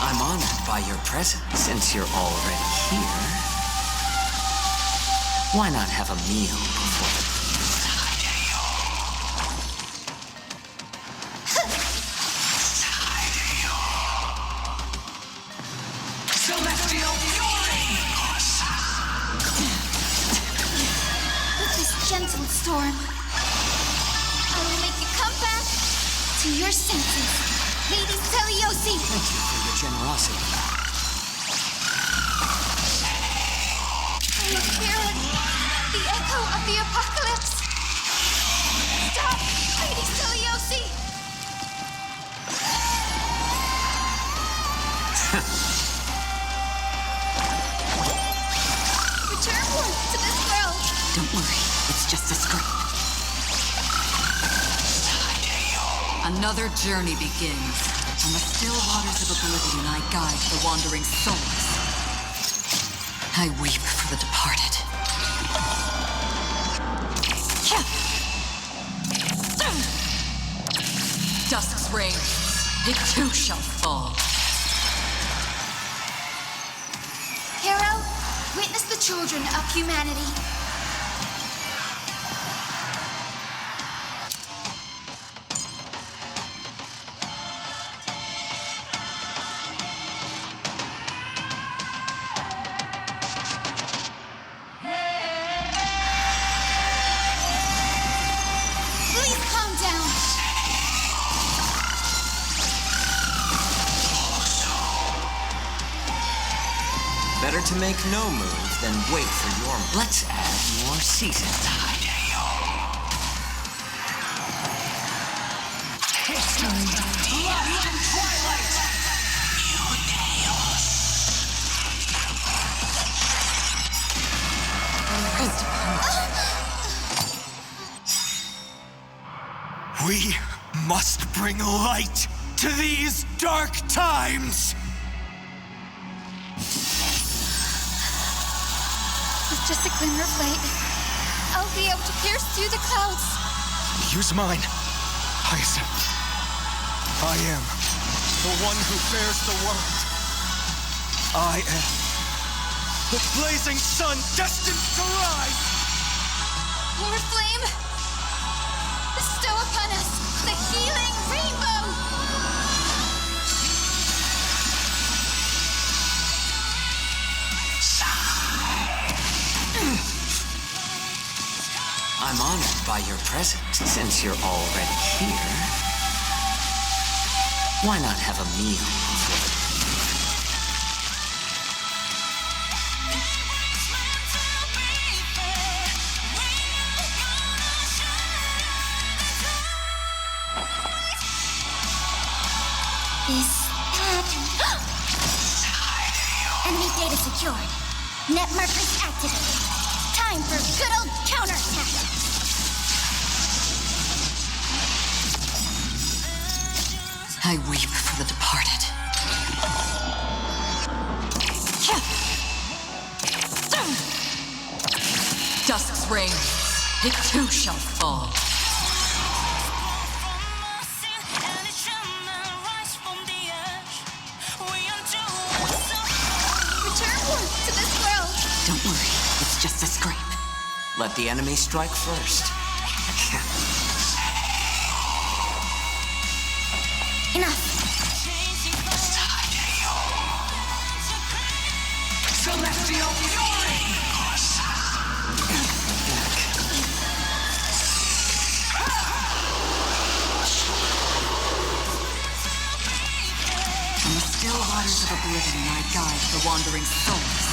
I'm honored by your presence since you're already here. Why not have a meal before the... Gentle storm. I will make you come back to your senses, Lady Celiosi. Thank you for your generosity. I hear the echo of the apocalypse. Stop, Lady Celiosi. Return one to this world. Don't worry, it's just a screen. Another journey begins. On the still waters of oblivion, I guide the wandering souls. I weep for the departed. Dusk's reign, it too shall fall. Hero, witness the children of humanity. Better to make no move than wait for your... Let's add more seasons. We must bring light to these dark times! With just a glimmer of light, I'll be able to pierce through the clouds. Use mine, Hyacinth. I am the one who bears the world. I am the blazing sun destined to rise! Lord Flame, bestow upon us the healing rainbow! I'm honored by your presence. Since you're already here, why not have a meal? Is that... Enemy data secured. Net markers activated. Time for good old counterattack. I weep for the departed. Dusk's reign. It too shall fall. Return warp to this world. Don't worry, it's just a scrape. Let the enemy strike first. Enough. Celestial fury! In the still waters of oblivion, I guide the wandering souls.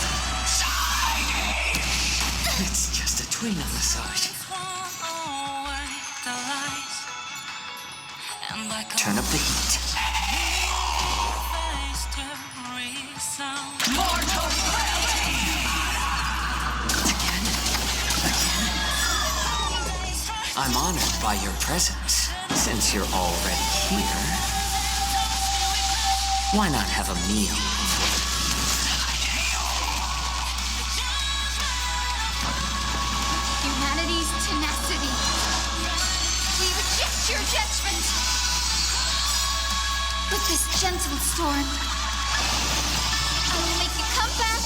It's just a twin on the side. Turn up the heat. I'm honored by your presence. Since you're already here, why not have a meal? Humanity's tenacity. We reject your judgment. With this gentle storm, I will make you come back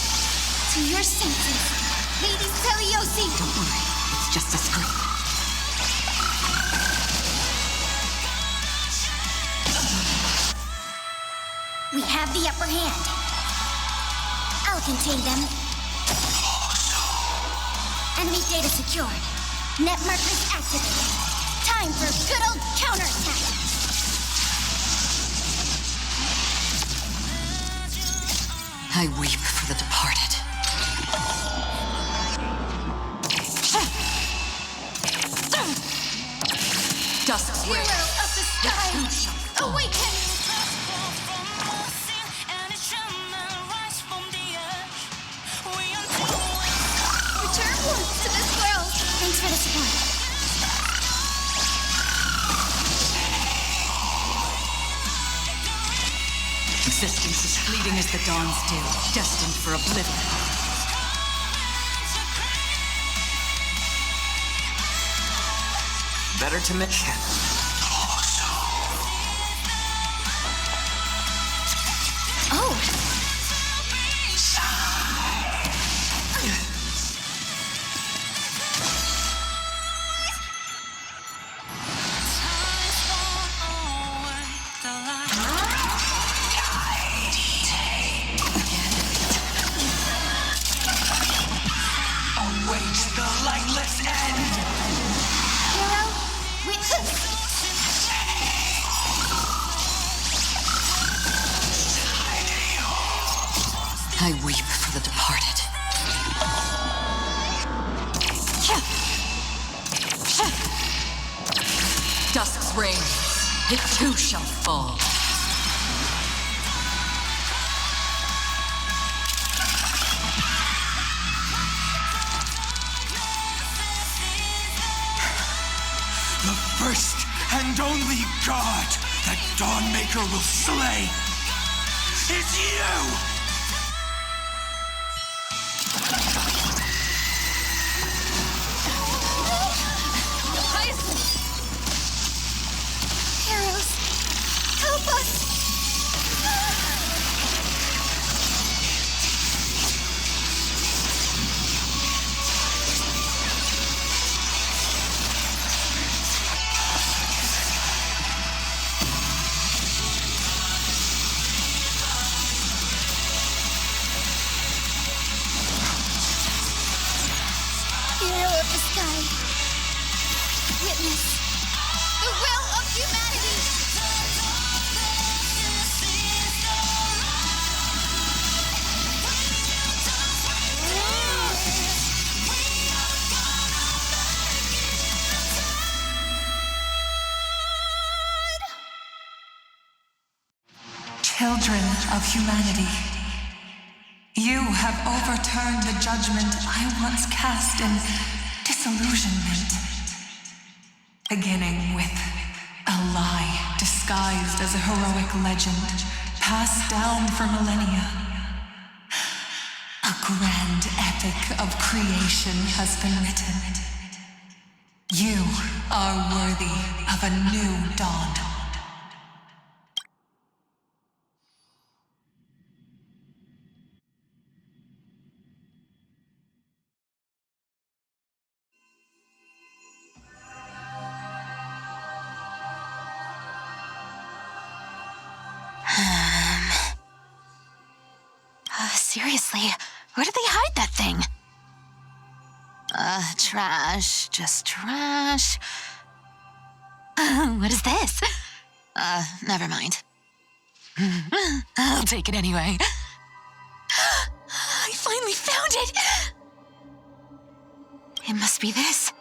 to your senses. Lady Celiosi. Don't worry, it's just a scrape. We have the upper hand. I'll contain them. Enemy data secured. Net markers activated. Time for good old counterattack. I weep for the departed. Dusk's reign. Hero of the sky, awaken! Return warp to this world. Thanks for the support. Existence is fleeting as the dawn's dew, destined for oblivion. Better to make Oh! Awaits the lightless end! Hero, witness! I weep for the departed. Dusk's reign. It too shall fall. The first and only god that Dawnmaker will slay is you! Heroes, help us! witness the will of humanity. Children of humanity, you have overturned the judgment I once cast in disillusionment. Beginning with a lie disguised as a heroic legend passed down for millennia. A grand epic of creation has been written. You are worthy of a new dawn. Seriously, where did they hide that thing? Trash. Just trash. What is this? Never mind. I'll take it anyway. I finally found it! It must be this.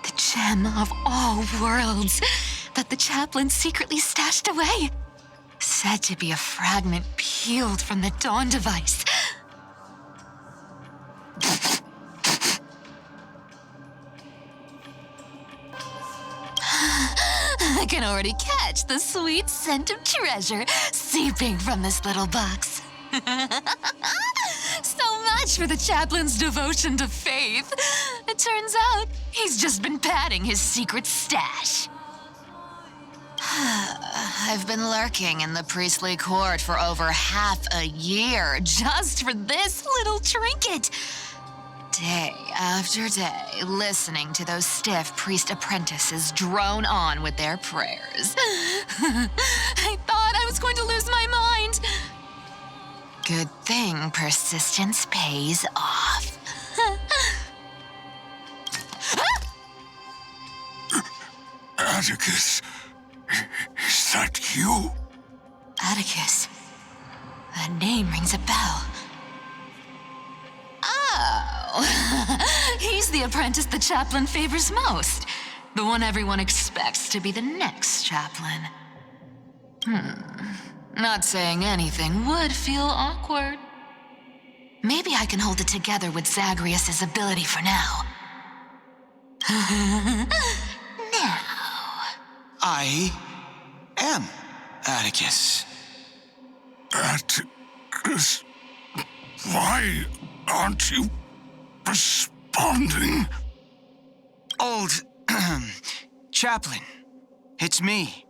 The gem of all worlds that the chaplain secretly stashed away. Said to be a fragment peeled from the Dawn device. I can already catch the sweet scent of treasure seeping from this little box. So much for the chaplain's devotion to faith. It turns out he's just been padding his secret stash. I've been lurking in the priestly court for over half a year just for this little trinket. Day after day, listening to those stiff priest apprentices drone on with their prayers. I thought I was going to lose my mind. Good thing persistence pays off. Atticus, is that you? Atticus. That name rings a bell. Oh, he's the apprentice the chaplain favors most. The one everyone expects to be the next chaplain. Not saying anything would feel awkward. Maybe I can hold it together with Zagreus' ability for now. Now. I am Atticus. Atticus, why aren't you responding? Old chaplain, it's me.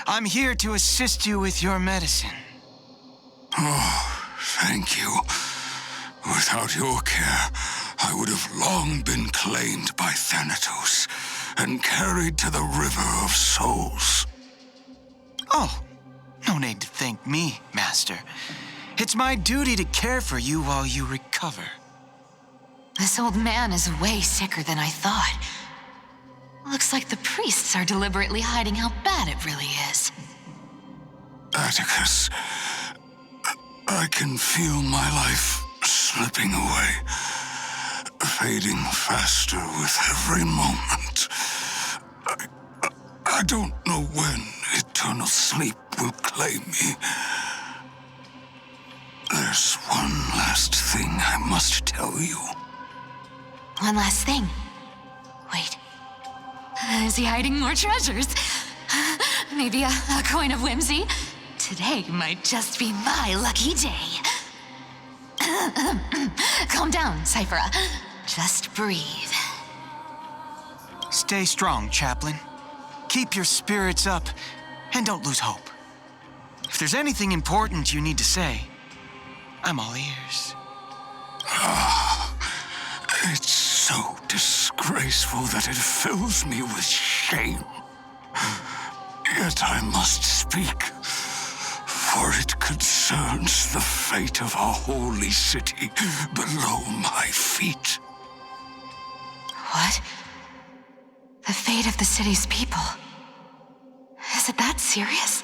I'm here to assist you with your medicine. Oh, thank you. Without your care, I would have long been claimed by Thanatos and carried to the River of Souls. Oh, no need to thank me, Master. It's my duty to care for you while you recover. This old man is way sicker than I thought. Looks like the priests are deliberately hiding how bad it really is. Atticus, I can feel my life slipping away, fading faster with every moment. I don't know when eternal sleep will claim me. There's one last thing I must tell you. One last thing. Wait. Is he hiding more treasures? Maybe a coin of whimsy? Today might just be my lucky day. Calm down, Cyphera. Just breathe. Stay strong, chaplain. Keep your spirits up, and don't lose hope. If there's anything important you need to say, I'm all ears. It's so disgraceful that it fills me with shame. Yet I must speak, for it concerns the fate of our holy city below my feet. What? The fate of the city's people. Is it that serious?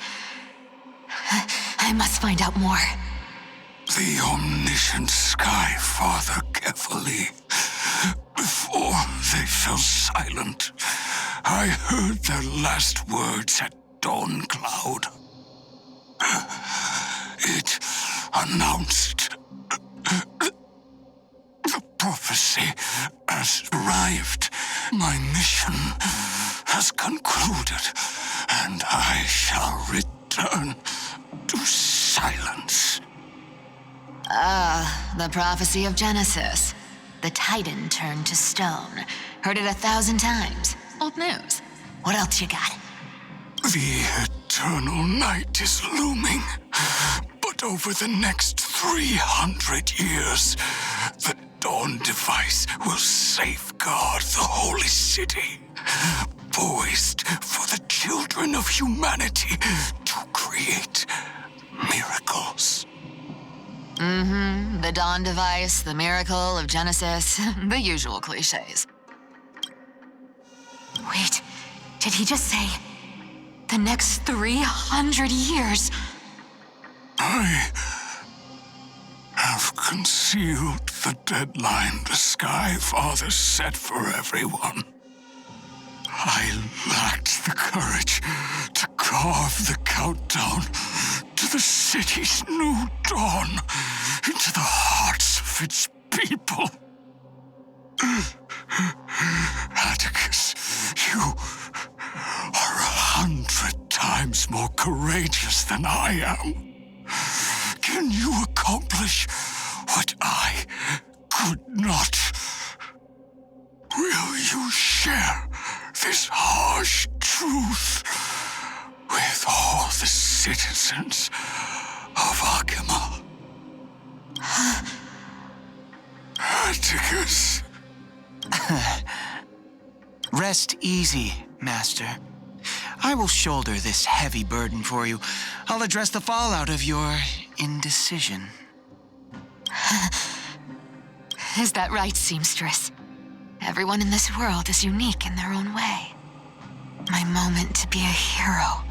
I must find out more. The omniscient Sky Father carefully. Before they fell silent, I heard their last words at dawn cloud. It announced the prophecy has arrived. My mission has concluded, and I shall return to silence. The prophecy of Genesis. The Titan turned to stone. Heard it 1,000 times. Old news. What else you got? The eternal night is looming, but over the next 300 years, the Dawn device will safeguard the holy city, poised for the children of humanity to create miracles. The Dawn device, the miracle of Genesis, the usual cliches. Wait, did he just say the next 300 years? I have concealed the deadline the Sky Father set for everyone. I lacked the courage to carve the countdown to the city's new dawn into the hearts of its people. Atticus, you are 100 times more courageous than I am. Can you accomplish what I could not? Will you share this harsh truth with all the citizens of Akima? Atticus. Rest easy, Master. I will shoulder this heavy burden for you. I'll address the fallout of your indecision. Is that right, seamstress? Everyone in this world is unique in their own way. My moment to be a hero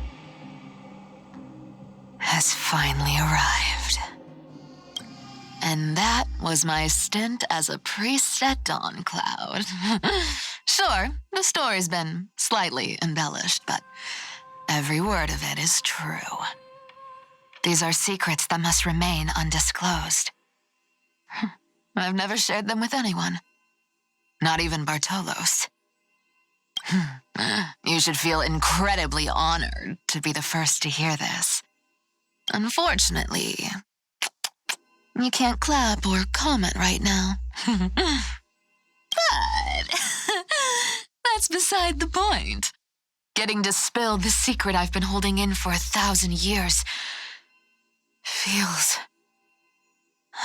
has finally arrived. And that was my stint as a priest at Dawn Cloud. Sure, the story's been slightly embellished, but every word of it is true. These are secrets that must remain undisclosed. I've never shared them with anyone. Not even Bartolos. You should feel incredibly honored to be the first to hear this. Unfortunately, you can't clap or comment right now. But that's beside the point. Getting to spill the secret I've been holding in for 1,000 years feels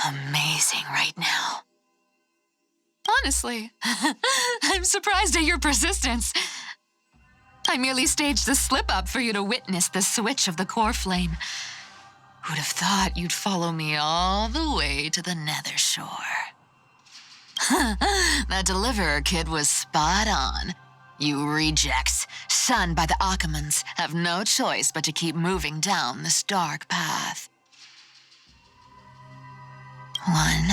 amazing right now. Honestly, I'm surprised at your persistence. I merely staged the slip-up for you to witness the switch of the core flame. Who'd have thought you'd follow me all the way to the nether shore? That deliverer kid was spot on. You rejects, shunned by the Akimans, have no choice but to keep moving down this dark path. 1,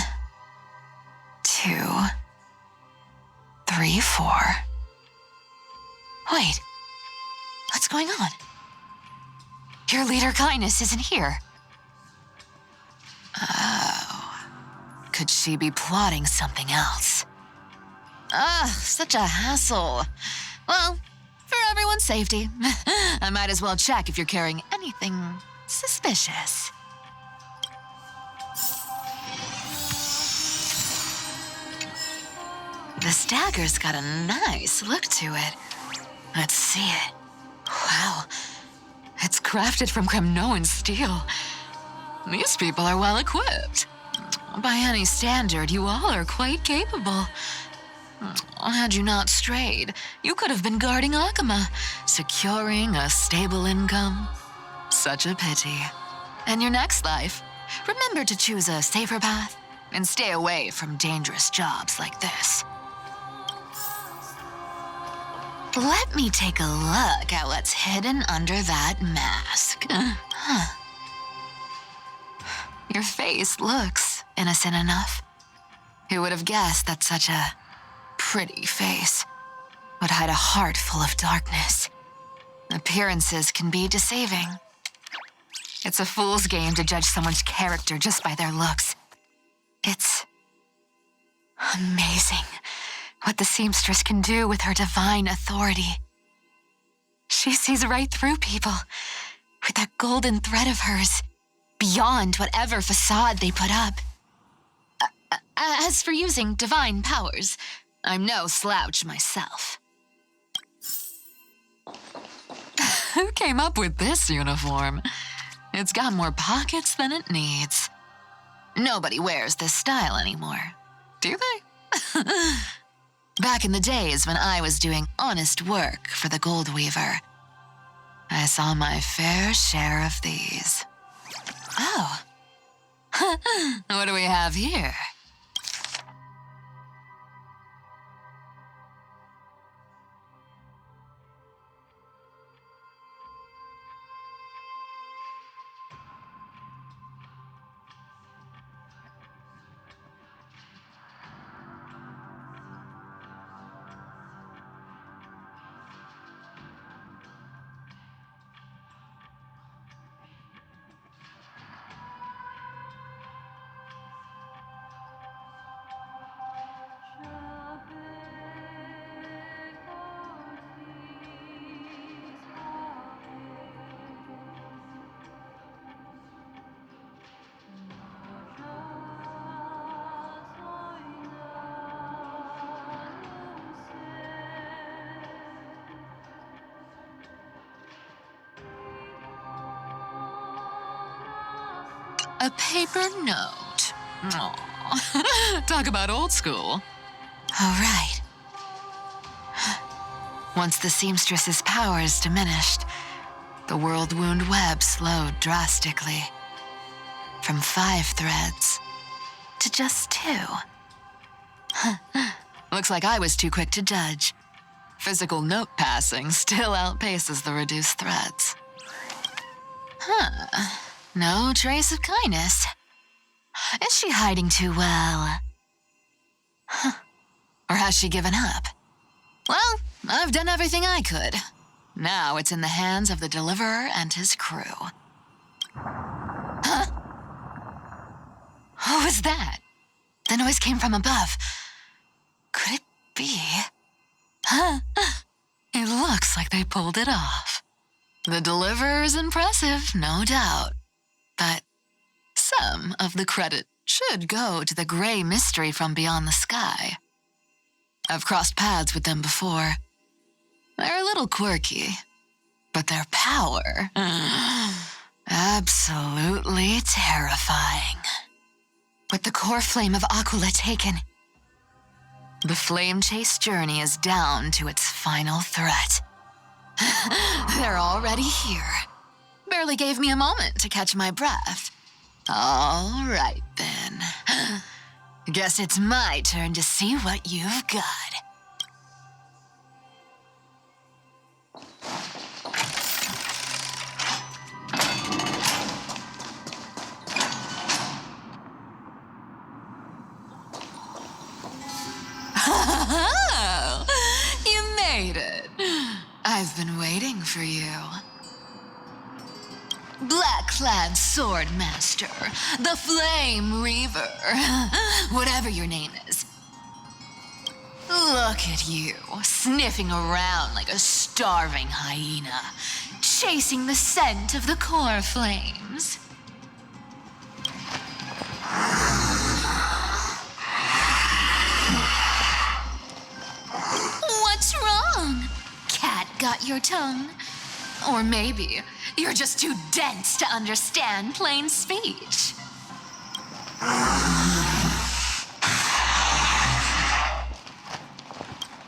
2, 3, 4. Wait, what's going on? Your leader Kindness isn't here. Oh, could she be plotting something else? Such a hassle. Well, for everyone's safety, I might as well check if you're carrying anything suspicious. This dagger's got a nice look to it. Let's see it. Wow, it's crafted from Kremnoan steel. These people are well equipped. By any standard, you all are quite capable. Had you not strayed, you could have been guarding Akima, securing a stable income. Such a pity. In your next life, remember to choose a safer path and stay away from dangerous jobs like this. Let me take a look at what's hidden under that mask. Your face looks innocent enough. Who would have guessed that such a pretty face would hide a heart full of darkness? Appearances can be deceiving. It's a fool's game to judge someone's character just by their looks. It's amazing what the seamstress can do with her divine authority. She sees right through people with that golden thread of hers, beyond whatever facade they put up. As for using divine powers, I'm no slouch myself. Who came up with this uniform? It's got more pockets than it needs. Nobody wears this style anymore, do they? Back in the days when I was doing honest work for the Gold Weaver, I saw my fair share of these. Oh. What do we have here? A paper note. Aw. Talk about old school. All right. Once the seamstress's powers diminished, the world wound web slowed drastically. From 5 threads to just 2. Looks like I was too quick to judge. Physical note passing still outpaces the reduced threads. No trace of kindness. Is she hiding too well? Or has she given up? Well, I've done everything I could. Now it's in the hands of the Deliverer and his crew. Huh? What was that? The noise came from above. Could it be? It looks like they pulled it off. The Deliverer is impressive, no doubt. But some of the credit should go to the gray mystery from beyond the sky. I've crossed paths with them before. They're a little quirky, but their power, absolutely terrifying. With the core flame of Aquila taken, the flame chase journey is down to its final threat. They're already here. Barely gave me a moment to catch my breath. All right, then. Guess it's my turn to see what you've got. You made it. I've been waiting for you. Black-clad sword master, the Flame Reaver, whatever your name is. Look at you, sniffing around like a starving hyena, chasing the scent of the core flames. What's wrong? Cat got your tongue? Or maybe you're just too dense to understand plain speech.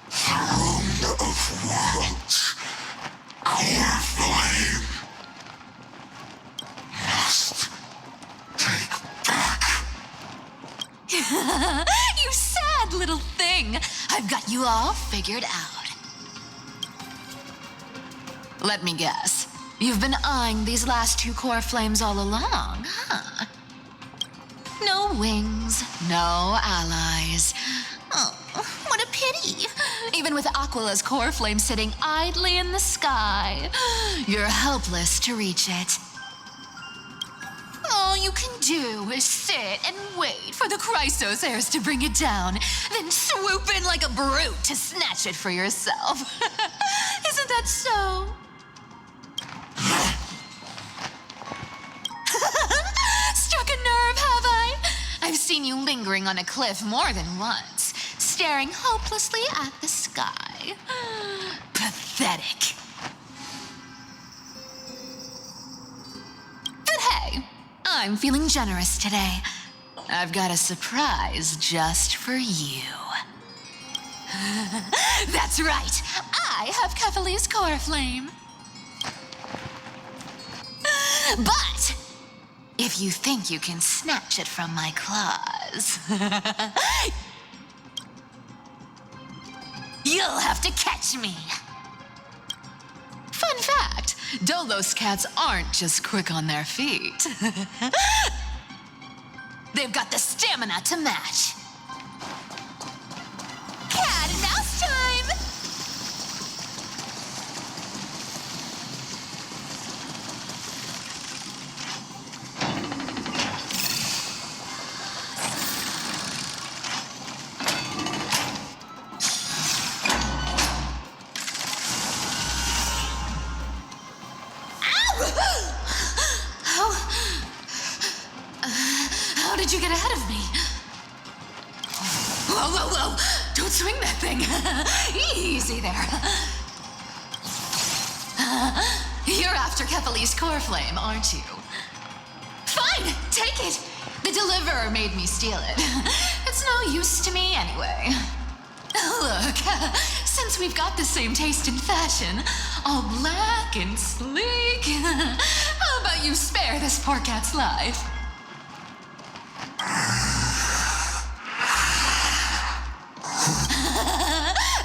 Throne of worlds, core flame. Must take back. You sad little thing. I've got you all figured out. Let me guess. You've been eyeing these last two core flames all along, huh? No wings, no allies. Oh, what a pity. Even with Aquala's core flame sitting idly in the sky, you're helpless to reach it. All you can do is sit and wait for the Chrysos heirs to bring it down, then swoop in like a brute to snatch it for yourself. Isn't that so? Struck a nerve, have I? I've seen you lingering on a cliff more than once, staring hopelessly at the sky. Pathetic. But hey, I'm feeling generous today. I've got a surprise just for you. That's right, I have Kefali's core flame. But if you think you can snatch it from my claws, you'll have to catch me. Fun fact, Dolos cats aren't just quick on their feet. They've got the stamina to match. Cat and mouse time! How did you get ahead of me? Whoa, whoa, whoa! Don't swing that thing! Easy there. You're after Kefali's core flame, aren't you? Fine, take it! The deliverer made me steal it. It's no use to me anyway. Look, since we've got the same taste in fashion, all black and sleek, how about you spare this poor cat's life?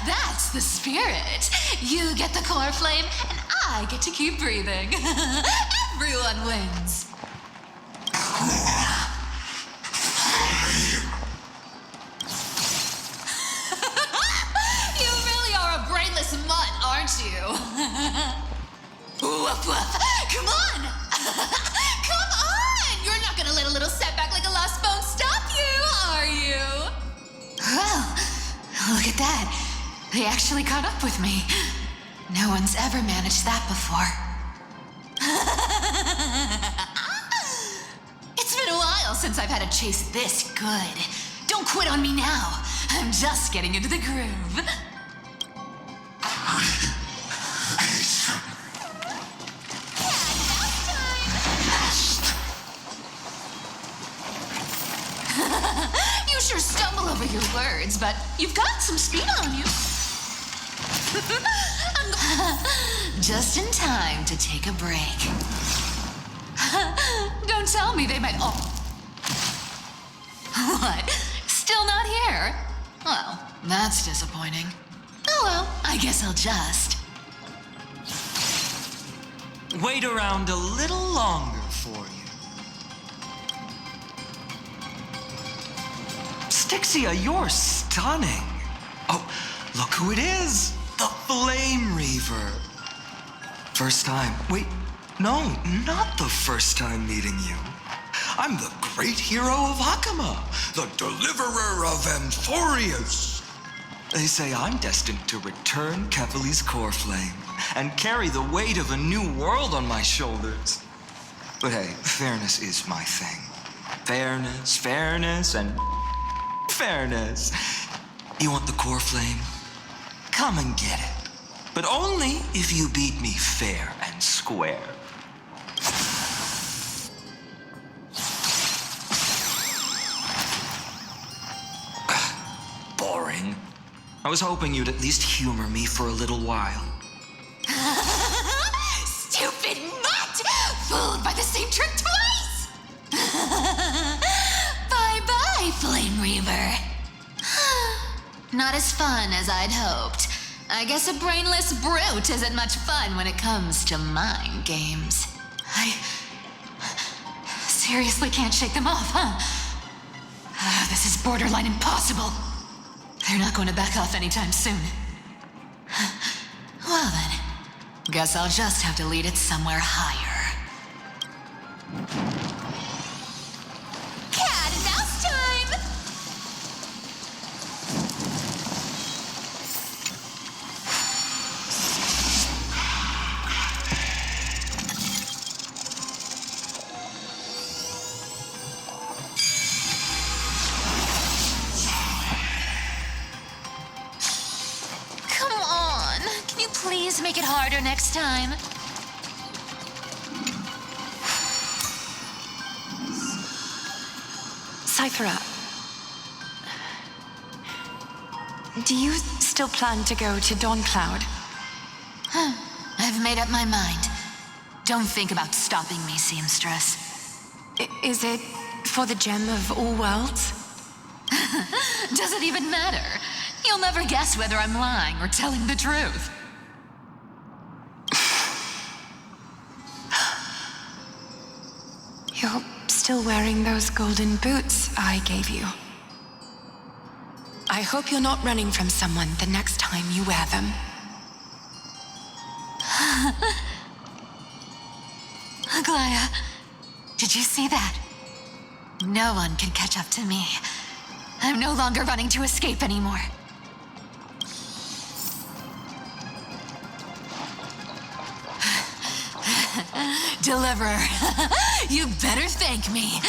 That's the spirit. You get the core flame, and I get to keep breathing. Everyone wins. You really are a brainless mutt, aren't you? Woof woof. Come on! Come on! You're not gonna let a little setback like a lost bone stop you, are you? Well, look at that. They actually caught up with me. No one's ever managed that before. It's been a while since I've had a chase this good. Don't quit on me now. I'm just getting into the groove. You sure stumble over your words, but you've got some speed on you. Just in time to take a break. Don't tell me they might. Oh. What? Still not here? Well, that's disappointing. Oh well, I guess I'll just. Wait around a little longer for you. Styxia, you're stunning. Oh, look who it is. The Flame Reaver. First time. Wait, no, not the first time meeting you. I'm the great hero of Hakama, the deliverer of Amphoreus. They say I'm destined to return Kefali's core flame and carry the weight of a new world on my shoulders. But hey, fairness is my thing. Fairness, and fairness. You want the core flame? Come and get it. But only if you beat me fair and square. Boring. I was hoping you'd at least humor me for a little while. Stupid mutt! Fooled by the same trick twice! Bye-bye, Flame Reaver. Not as fun as I'd hoped. I guess a brainless brute isn't much fun when it comes to mind games. I seriously can't shake them off, huh? This is borderline impossible. They're not going to back off anytime soon. Well then, guess I'll just have to lead it somewhere higher. Cat and mouse time! Come on. Can you please make it harder next time? Cyphera, do you still plan to go to Dawncloud? I've made up my mind. Don't think about stopping me, seamstress. Is it for the gem of all worlds? Does it even matter? You'll never guess whether I'm lying or telling the truth. You're still wearing those golden boots I gave you. I hope you're not running from someone the next time you wear them. Aglaya, did you see that? No one can catch up to me. I'm no longer running to escape anymore. Deliverer, you better thank me.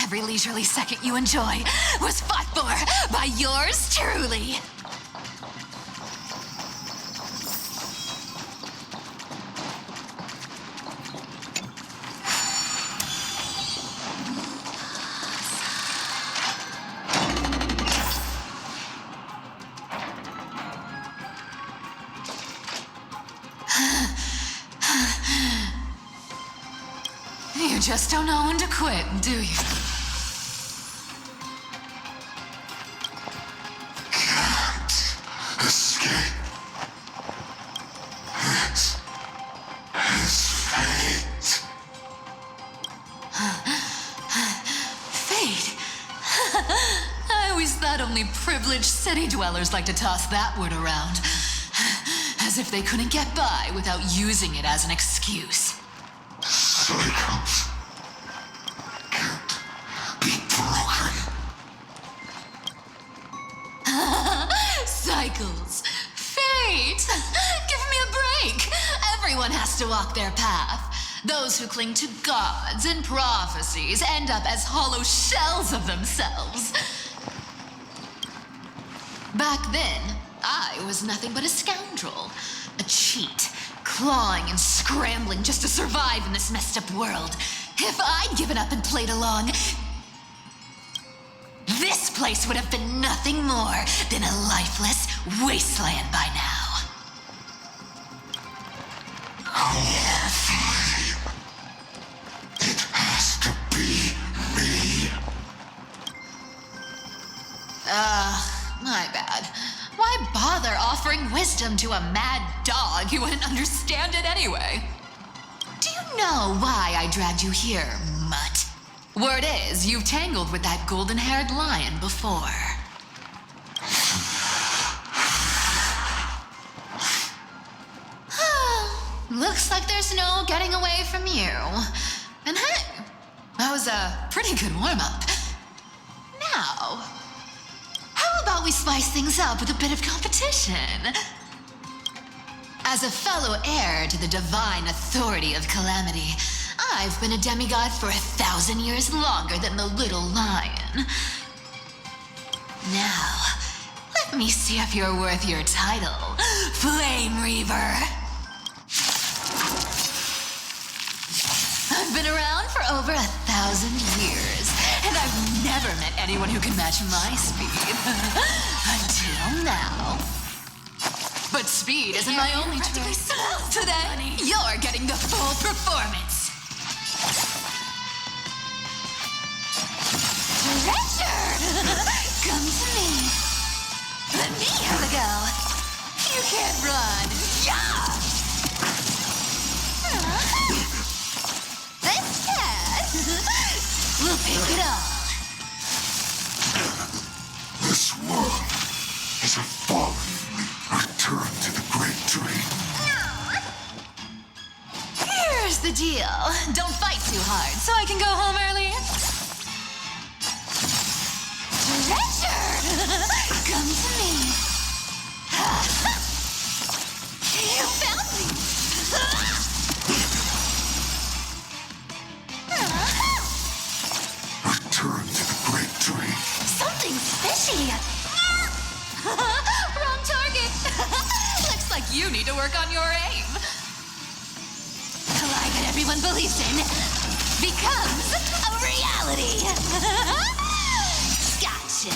Every leisurely second you enjoy was fought for by yours truly. You just don't know when to quit, do you? Can't escape. It's fate. Fate? I always thought only privileged city dwellers like to toss that word around. As if they couldn't get by without using it as an excuse. Cycles can't be broken. Cycles. Fate. Give me a break. Everyone has to walk their path. Those who cling to gods and prophecies end up as hollow shells of themselves. Back then, I was nothing but a scoundrel, a cheat, clawing and scrambling just to survive in this messed up world. If I'd given up and played along, this place would have been nothing more than a lifeless wasteland by now. Our flame. It has to be me. My bad. Why bother offering wisdom to a mad dog who wouldn't understand it anyway? Do you know why I dragged you here, mutt? Word is, you've tangled with that golden-haired lion before. Looks like there's no getting away from you. And hey, that was a pretty good warm-up. Now, how about we spice things up with a bit of competition? As a fellow heir to the divine authority of calamity, I've been a demigod for 1,000 years longer than the little lion. Now, let me see if you're worth your title, Flame Reaver. I've been around for over 1,000 years, and I've never met anyone who can match my speed. Until now. But speed isn't my only trait. Today, you're getting the full performance. Treasure! Come to me. Let me have a go. You can't run. Yeah! This cat will pick it up. This world is a fallen. Return to the Great Dream. Here's the deal. Don't fight too hard so I can go home early. Treasure! Come to me. You found me. Return to the Great Dream. Something's fishy. Wrong target. Looks like you need to work on your aim. The lie that everyone believes in becomes a reality. Gotcha.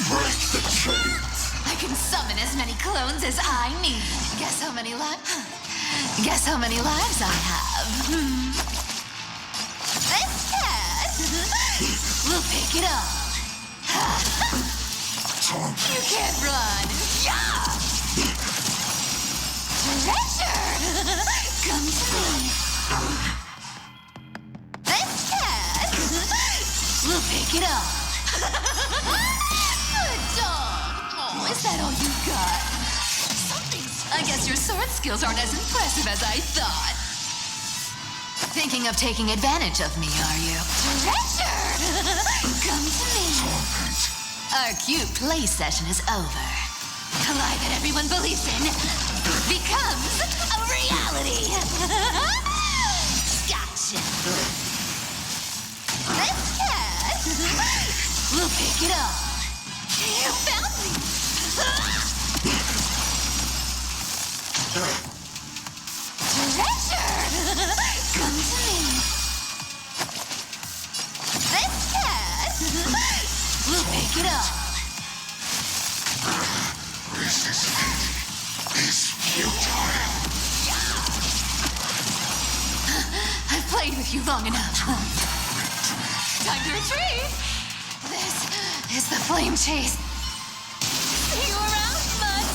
Break the chains. I can summon as many clones as I need. Guess how many lives I have. This cat will pick it up. You can't run. Yeah! Treasure! Come to me. This cat will pick it up. Good dog. Oh, is that all you got? I guess your sword skills aren't as impressive as I thought. Thinking of taking advantage of me, are you? Treasure! Come to me. Our cute play session is over. The lie that everyone believes in becomes a reality. Gotcha. This cat will pick it up. You found me. Treasure! Come to me. This cat will pick it up. Resistance is futile. I've played with you long enough. Time to retreat. This is the flame chase. See you around, bud.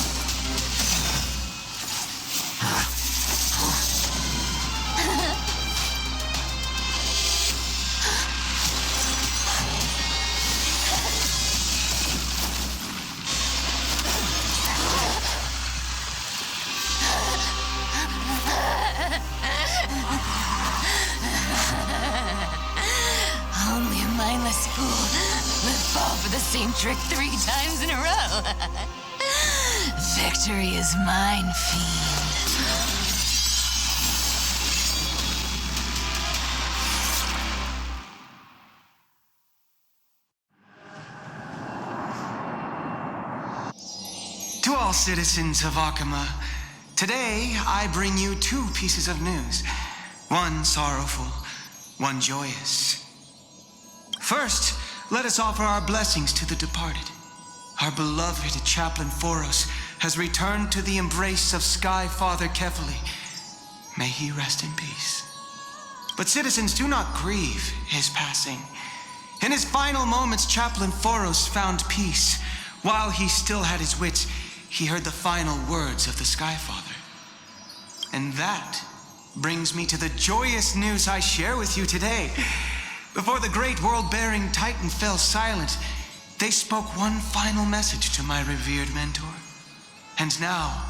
Only a mindless fool would fall for the same trick 3 times in a row. Victory is mine, fiend. To all citizens of Akama, today I bring you 2 pieces of news. One sorrowful, one joyous. First, let us offer our blessings to the departed. Our beloved chaplain Amphoreus has returned to the embrace of Sky Father Kefali. May he rest in peace. But citizens, do not grieve his passing. In his final moments, Chaplain Amphoreus found peace. While he still had his wits, he heard the final words of the Sky Father. And that brings me to the joyous news I share with you today. Before the great world-bearing Titan fell silent, they spoke one final message to my revered mentor. And now,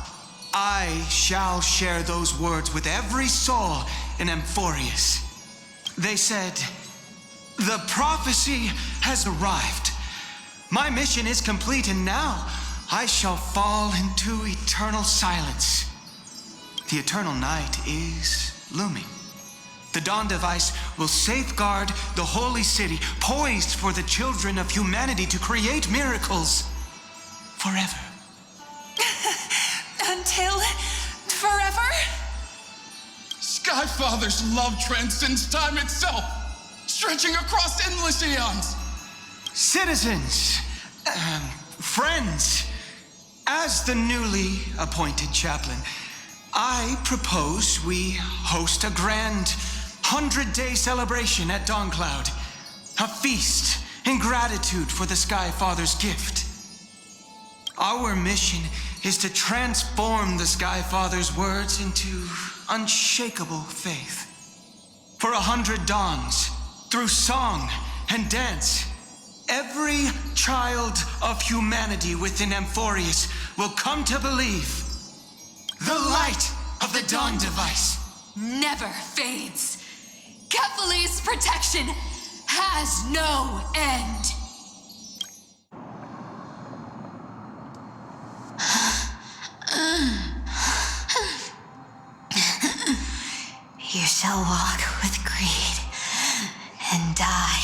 I shall share those words with every soul in Amphoreus. They said, "The prophecy has arrived. My mission is complete, and now I shall fall into eternal silence. The eternal night is looming. The dawn device will safeguard the holy city, poised for the children of humanity to create miracles forever." Until forever? Skyfather's love transcends time itself, stretching across endless eons. Citizens, friends, as the newly appointed chaplain, I propose we host a grand 100-day celebration at Dawncloud. A feast in gratitude for the Sky Father's gift. Our mission is to transform the Skyfather's words into unshakable faith. For 100 dawns, through song and dance, every child of humanity within Amphoreus will come to believe the light of the Dawn Device never fades. Kephaly's protection has no end. You shall walk with greed and die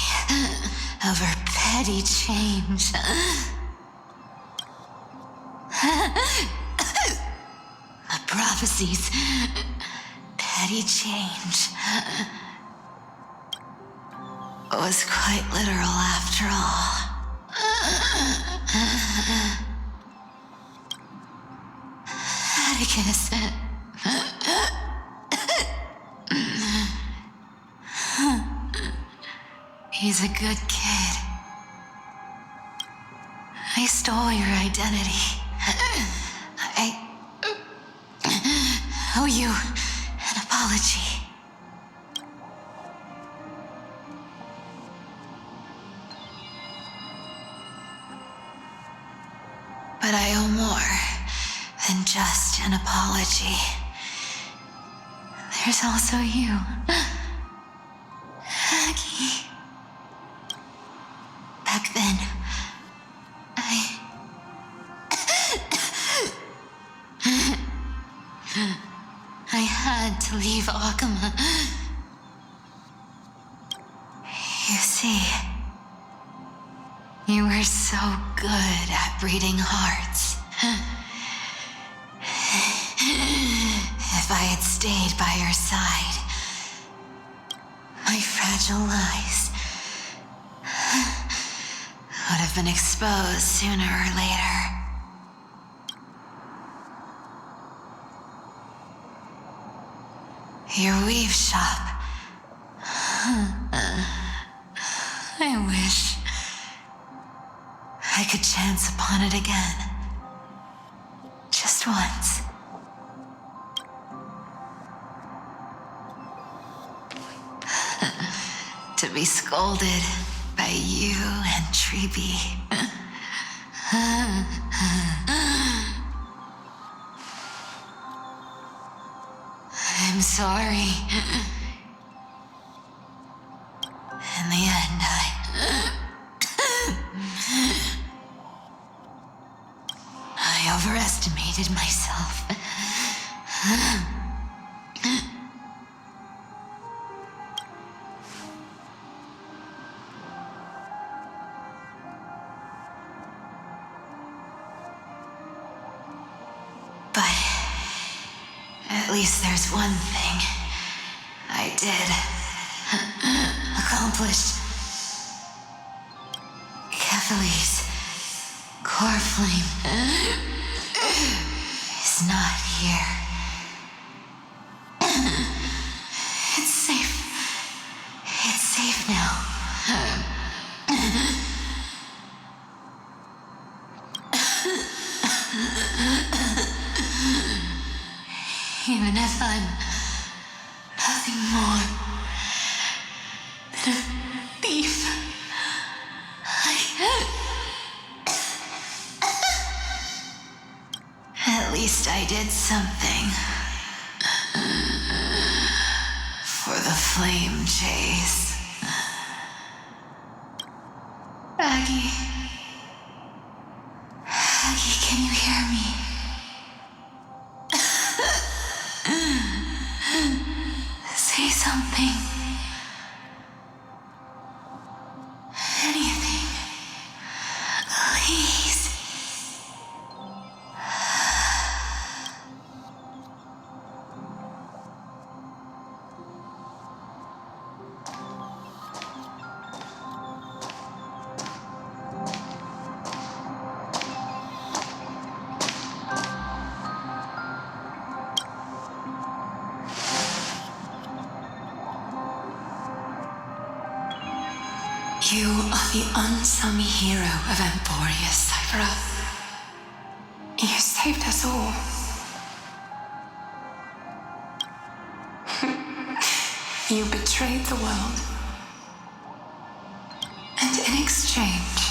over petty change. The prophecies, petty change, was quite literal after all. Atticus. He's a good kid. I stole your identity. I owe you an apology. But I owe more than just an apology. There's also you, Aggie. Back then, I had to leave Akama. You see, you were so good at breeding hearts. If I had stayed by your side, my fragile lies would have been exposed sooner or later. Your weave shop. I wish I could chance upon it again. Just once. To be scolded by you and Treeby. I'm sorry. In the end, I overestimated myself. But at least there's one thing I did accomplish. Kephaly's core flame is not here. It's safe. It's safe now. Even if I'm nothing more than a thief, at least I did something for the flame chase. Aggie, can you hear me? Say something. Anything. Please. You are the unsung hero of Amphoreus, Cypher. saved us all. You betrayed the world. And in exchange,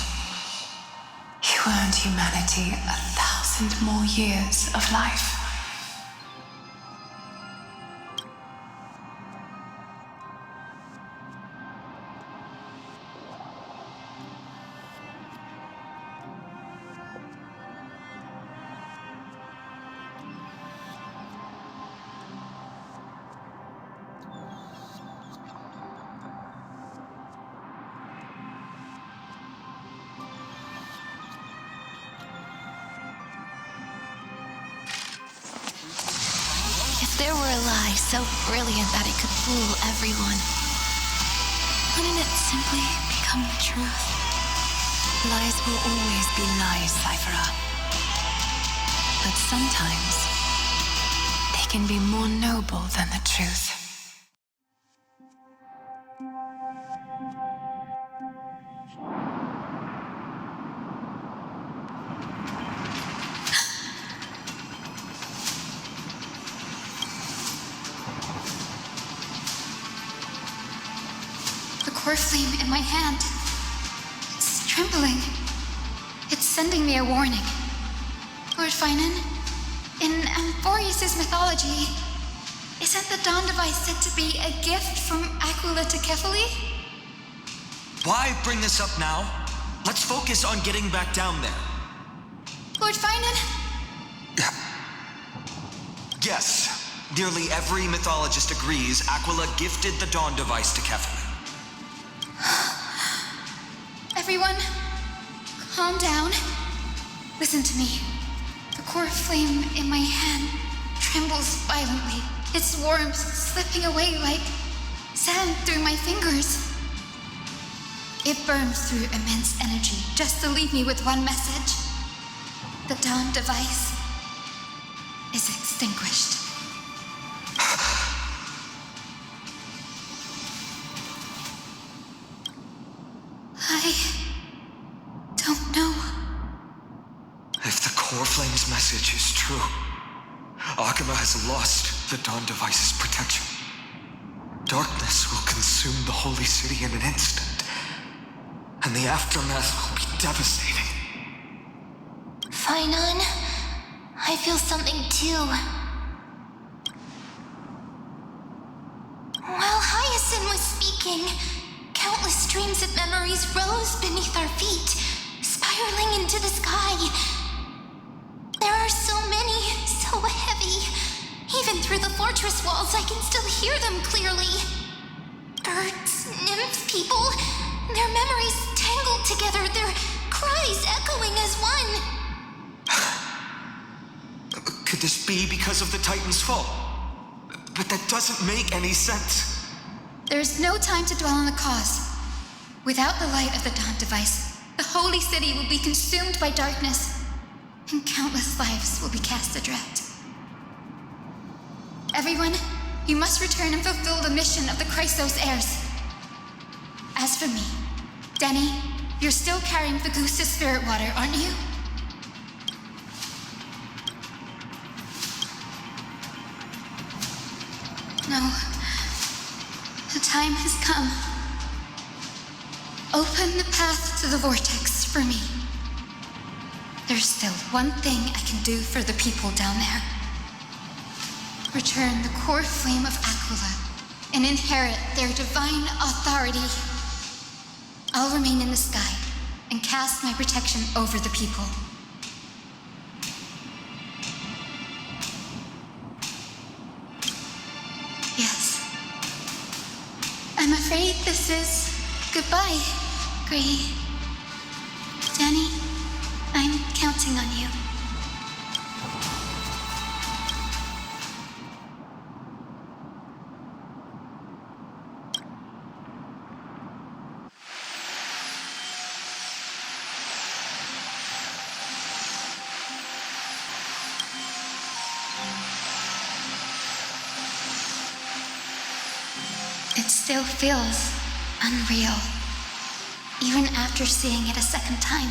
you earned humanity 1,000 more years of life. If there were a lie so brilliant that it could fool everyone, wouldn't it simply become the truth? Lies will always be lies, Cyphera. But sometimes, they can be more noble than the truth. Core flame in my hand. It's trembling. It's sending me a warning. Lord Finan, in Amphoreus' mythology, isn't the Dawn device said to be a gift from Aquila to Kefali? Why bring this up now? Let's focus on getting back down there. Lord Finan? Yes. Nearly every mythologist agrees Aquila gifted the Dawn device to Kefali. Everyone, calm down. Listen to me. The core flame in my hand trembles violently, its warmth slipping away like sand through my fingers. It burns through immense energy just to leave me with one message. The Dawn device is extinguished. I don't know. If the core flame's message is true, Akuma has lost the Dawn device's protection. Darkness will consume the holy city in an instant, and the aftermath will be devastating. Finan, I feel something too. While Hyacinth was speaking, countless streams of memories rose beneath our feet, spiraling into the sky. There are so many, so heavy. Even through the fortress walls, I can still hear them clearly. Birds, nymphs, people, their memories tangled together, their cries echoing as one. Could this be because of the Titan's fall? But that doesn't make any sense. There's no time to dwell on the cause. Without the light of the Dawn device, the holy city will be consumed by darkness, and countless lives will be cast adrift. Everyone, you must return and fulfill the mission of the Chrysos heirs. As for me, Denny, you're still carrying the goose's spirit water, aren't you? No. The time has come. Open the path to the vortex for me. There's still one thing I can do for the people down there. Return the core flame of Aquila and inherit their divine authority. I'll remain in the sky and cast my protection over the people. Yes. I'm afraid this is goodbye, Gray. Danny, I'm counting on you. It still feels unreal, even after seeing it a second time.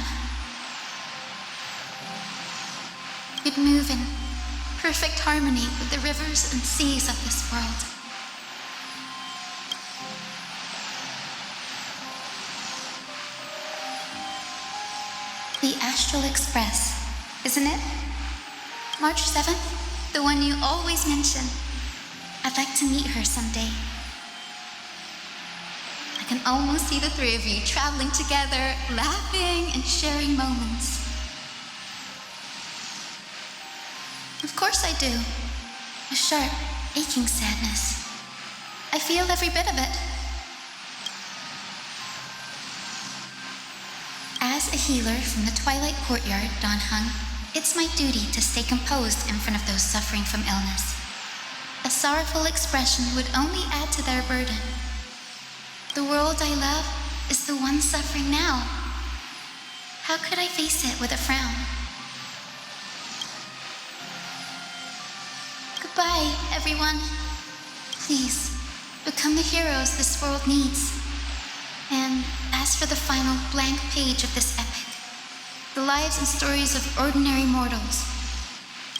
We'd move in perfect harmony with the rivers and seas of this world. The Astral Express, isn't it? March 7th, the one you always mention. I'd like to meet her someday. I can almost see the three of you traveling together, laughing and sharing moments. Of course I do. A sharp, aching sadness. I feel every bit of it. As a healer from the Twilight Courtyard, Don Hung, it's my duty to stay composed in front of those suffering from illness. A sorrowful expression would only add to their burden. The world I love is the one suffering now. How could I face it with a frown? Goodbye, everyone. Please, become the heroes this world needs. And as for the final blank page of this epic, the lives and stories of ordinary mortals,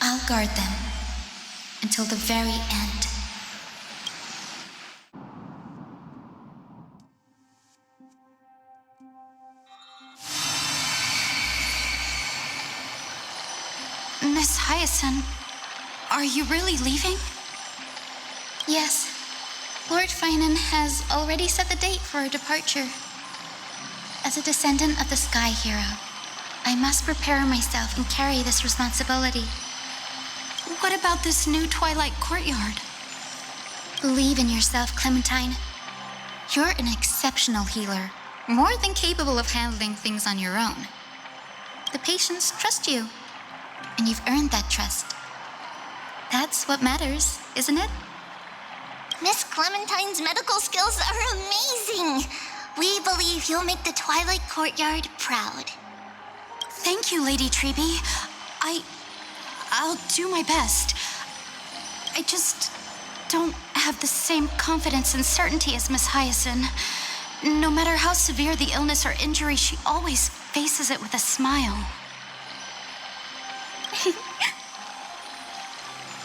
I'll guard them until the very end. Miss Hyacinth, are you really leaving? Yes. Lord Finan has already set the date for our departure. As a descendant of the Sky Hero, I must prepare myself and carry this responsibility. What about this new Twilight Courtyard? Believe in yourself, Clementine. You're an exceptional healer, more than capable of handling things on your own. The patients trust you, and you've earned that trust. That's what matters, isn't it? Miss Clementine's medical skills are amazing. We believe you'll make the Twilight Courtyard proud. Thank you, Lady Treby. I'll do my best. I just don't have the same confidence and certainty as Miss Hyacinth. No matter how severe the illness or injury, she always faces it with a smile.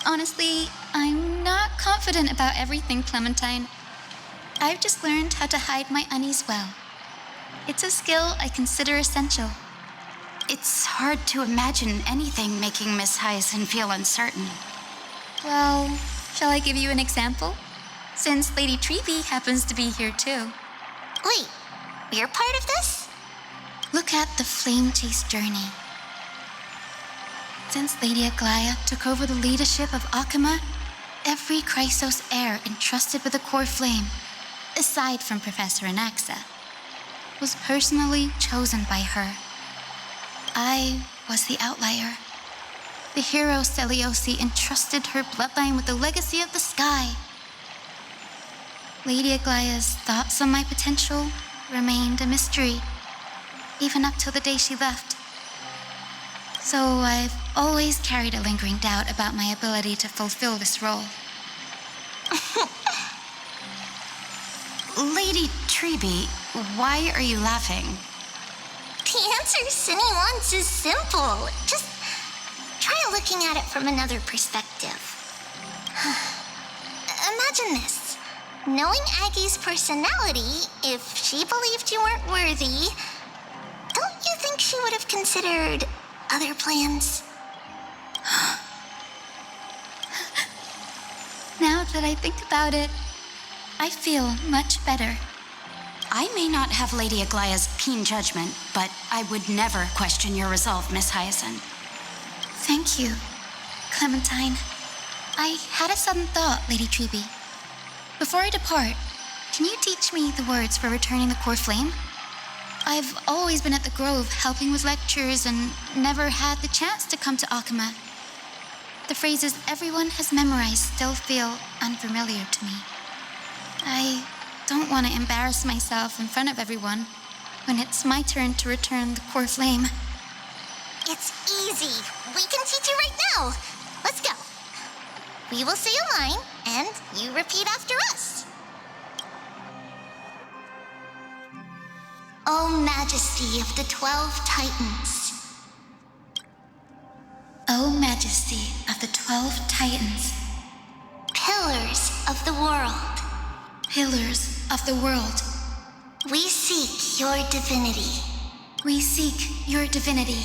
Honestly, I'm not confident about everything, Clementine. I've just learned how to hide my unease well. It's a skill I consider essential. It's hard to imagine anything making Miss Hyacinth feel uncertain. Well, shall I give you an example? Since Lady Treby happens to be here too. Wait, you're part of this? Look at the Flame Chase journey. Since Lady Aglaya took over the leadership of Akama, every Chrysos heir entrusted with the core flame, aside from Professor Anaxa, was personally chosen by her. I was the outlier. The hero Celiosi entrusted her bloodline with the legacy of the sky. Lady Aglaya's thoughts on my potential remained a mystery, even up till the day she left. So I've always carried a lingering doubt about my ability to fulfill this role. Lady Treby, why are you laughing? The answer Cindy wants is simple. Just try looking at it from another perspective. Imagine this. Knowing Aggie's personality, if she believed you weren't worthy, don't you think she would have considered other plans? Now that I think about it, I feel much better. I may not have Lady Aglaya's keen judgment, but I would never question your resolve, Miss Hyacinth. Thank you, Clementine. I had a sudden thought, Lady Treby. Before I depart, can you teach me the words for returning the core flame? I've always been at the Grove helping with lectures and never had the chance to come to Akama. The phrases everyone has memorized still feel unfamiliar to me. I don't want to embarrass myself in front of everyone when it's my turn to return the core flame. It's easy. We can teach you right now. Let's go. We will say a line, and you repeat after us. O Majesty of the 12 Titans. O Majesty majesty of the 12 Titans. Pillars of the world. Pillars of the world. We seek your divinity. We seek your divinity.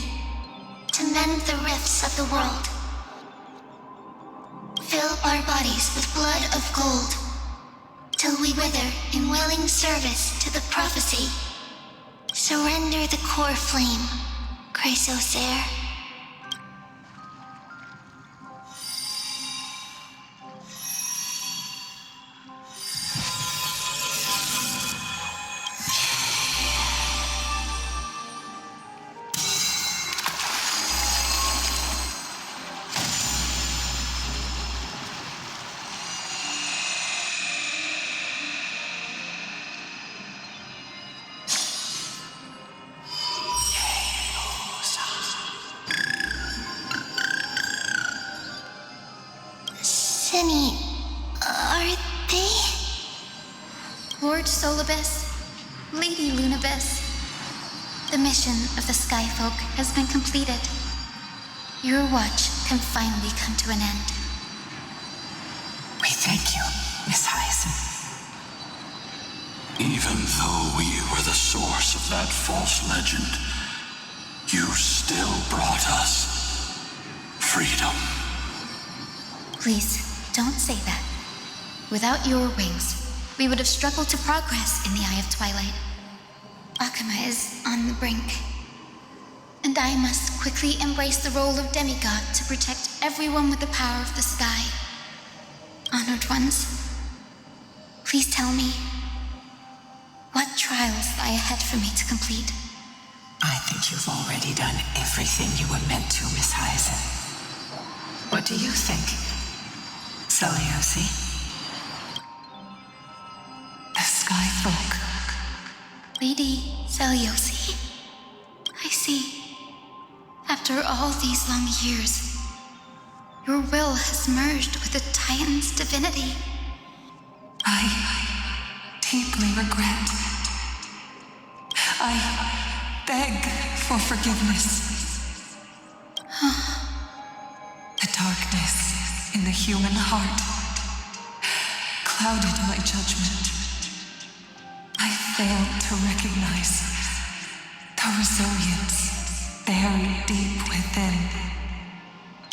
To mend the rifts of the world. Fill our bodies with blood of gold. Till we wither in willing service to the prophecy. Surrender the core flame, Chrysosair. Cinny, are they? Lord Solibus, Lady Lunabis, the mission of the Skyfolk has been completed. Your watch can finally come to an end. We thank you, Miss Hyacinth. Even though we were the source of that false legend, you still brought us freedom. Please, don't say that. Without your wings, we would have struggled to progress in the Eye of Twilight. Akuma is on the brink, and I must quickly embrace the role of demigod to protect everyone with the power of the sky. Honored ones, please tell me, what trials lie ahead for me to complete? I think you've already done everything you were meant to, Miss Hyacinth. What do you think, Celiosi? The Skyfolk. Lady Celiosi, I see. After all these long years, your will has merged with the Titan's divinity. I deeply regret. I beg for forgiveness. The darkness in the human heart clouded my judgment. I failed to recognize the resilience buried deep within.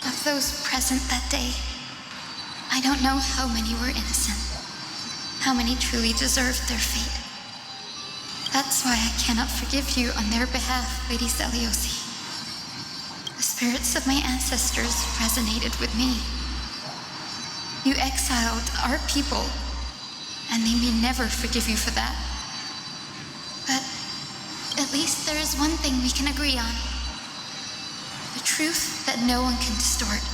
Of those present that day, I don't know how many were innocent, how many truly deserved their fate. That's why I cannot forgive you on their behalf, Lady Celiosi. The spirits of my ancestors resonated with me. You exiled our people, and they may never forgive you for that. But at least there is one thing we can agree on. The truth that no one can distort.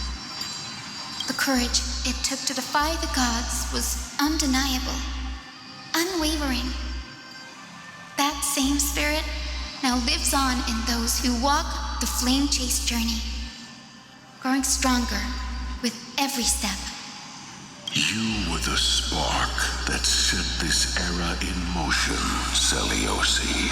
The courage it took to defy the gods was undeniable, unwavering. That same spirit now lives on in those who walk the flame chase journey, growing stronger with every step. You were the spark that set this era in motion, Celiosi.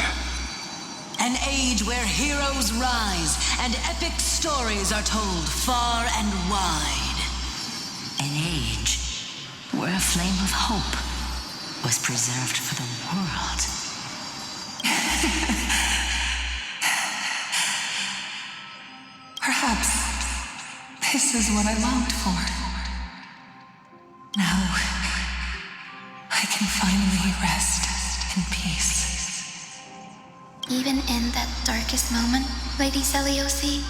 An age where heroes rise and epic stories are told far and wide. An age where a flame of hope was preserved for the world. Perhaps this is what I longed for. Now, I can finally rest in peace. Even in that darkest moment, Lady Celiosi,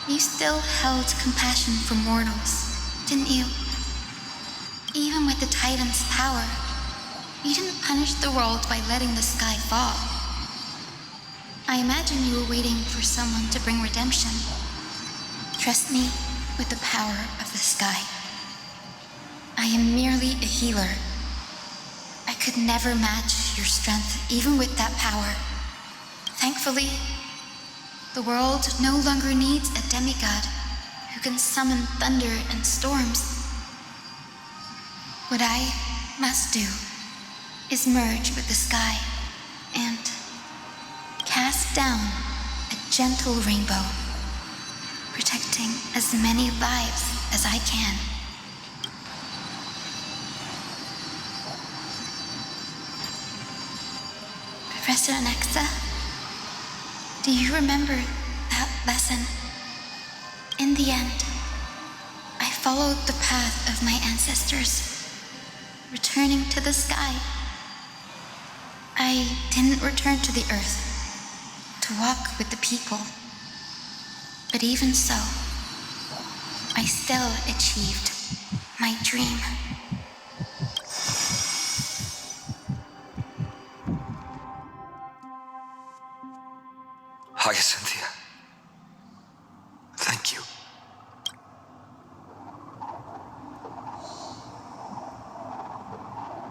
you still held compassion for mortals, didn't you? Even with the Titan's power, you didn't punish the world by letting the sky fall. I imagine you were waiting for someone to bring redemption. Trust me with the power of the sky. I am merely a healer. I could never match your strength, even with that power. Thankfully, the world no longer needs a demigod who can summon thunder and storms. What I must do is merge with the sky and cast down a gentle rainbow, protecting as many lives as I can. Professor Nexa, do you remember that lesson? In the end, I followed the path of my ancestors, returning to the sky. I didn't return to the earth to walk with the people. But even so, I still achieved my dream. Hyacinthia. Thank you.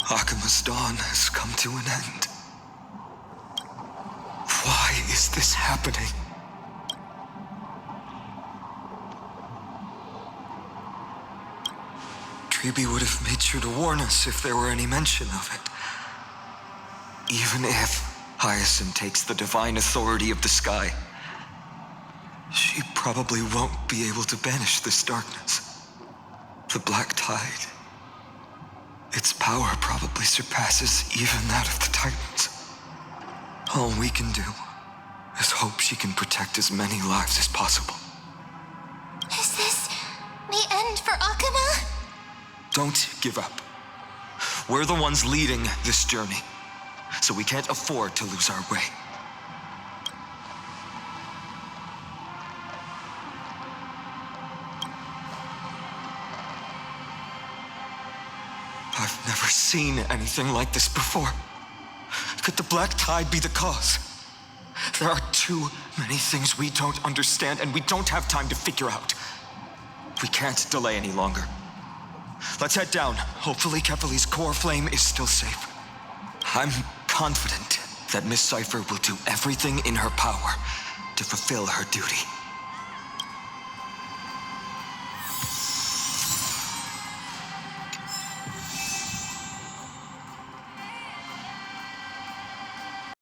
Akima's dawn has come to an end. Why is this happening? Treeby would have made sure to warn us if there were any mention of it. Even if Hyacinth takes the divine authority of the sky, she probably won't be able to banish this darkness. The black tide. Its power probably surpasses even that of the Titans. All we can do is hope she can protect as many lives as possible. Is this the end for Akuma? Don't give up. We're the ones leading this journey, so we can't afford to lose our way. I've never seen anything like this before. Could the black tide be the cause? There are too many things we don't understand, and we don't have time to figure out. We can't delay any longer. Let's head down. Hopefully Kefali's core flame is still safe. I'm confident that Miss Cypher will do everything in her power to fulfill her duty.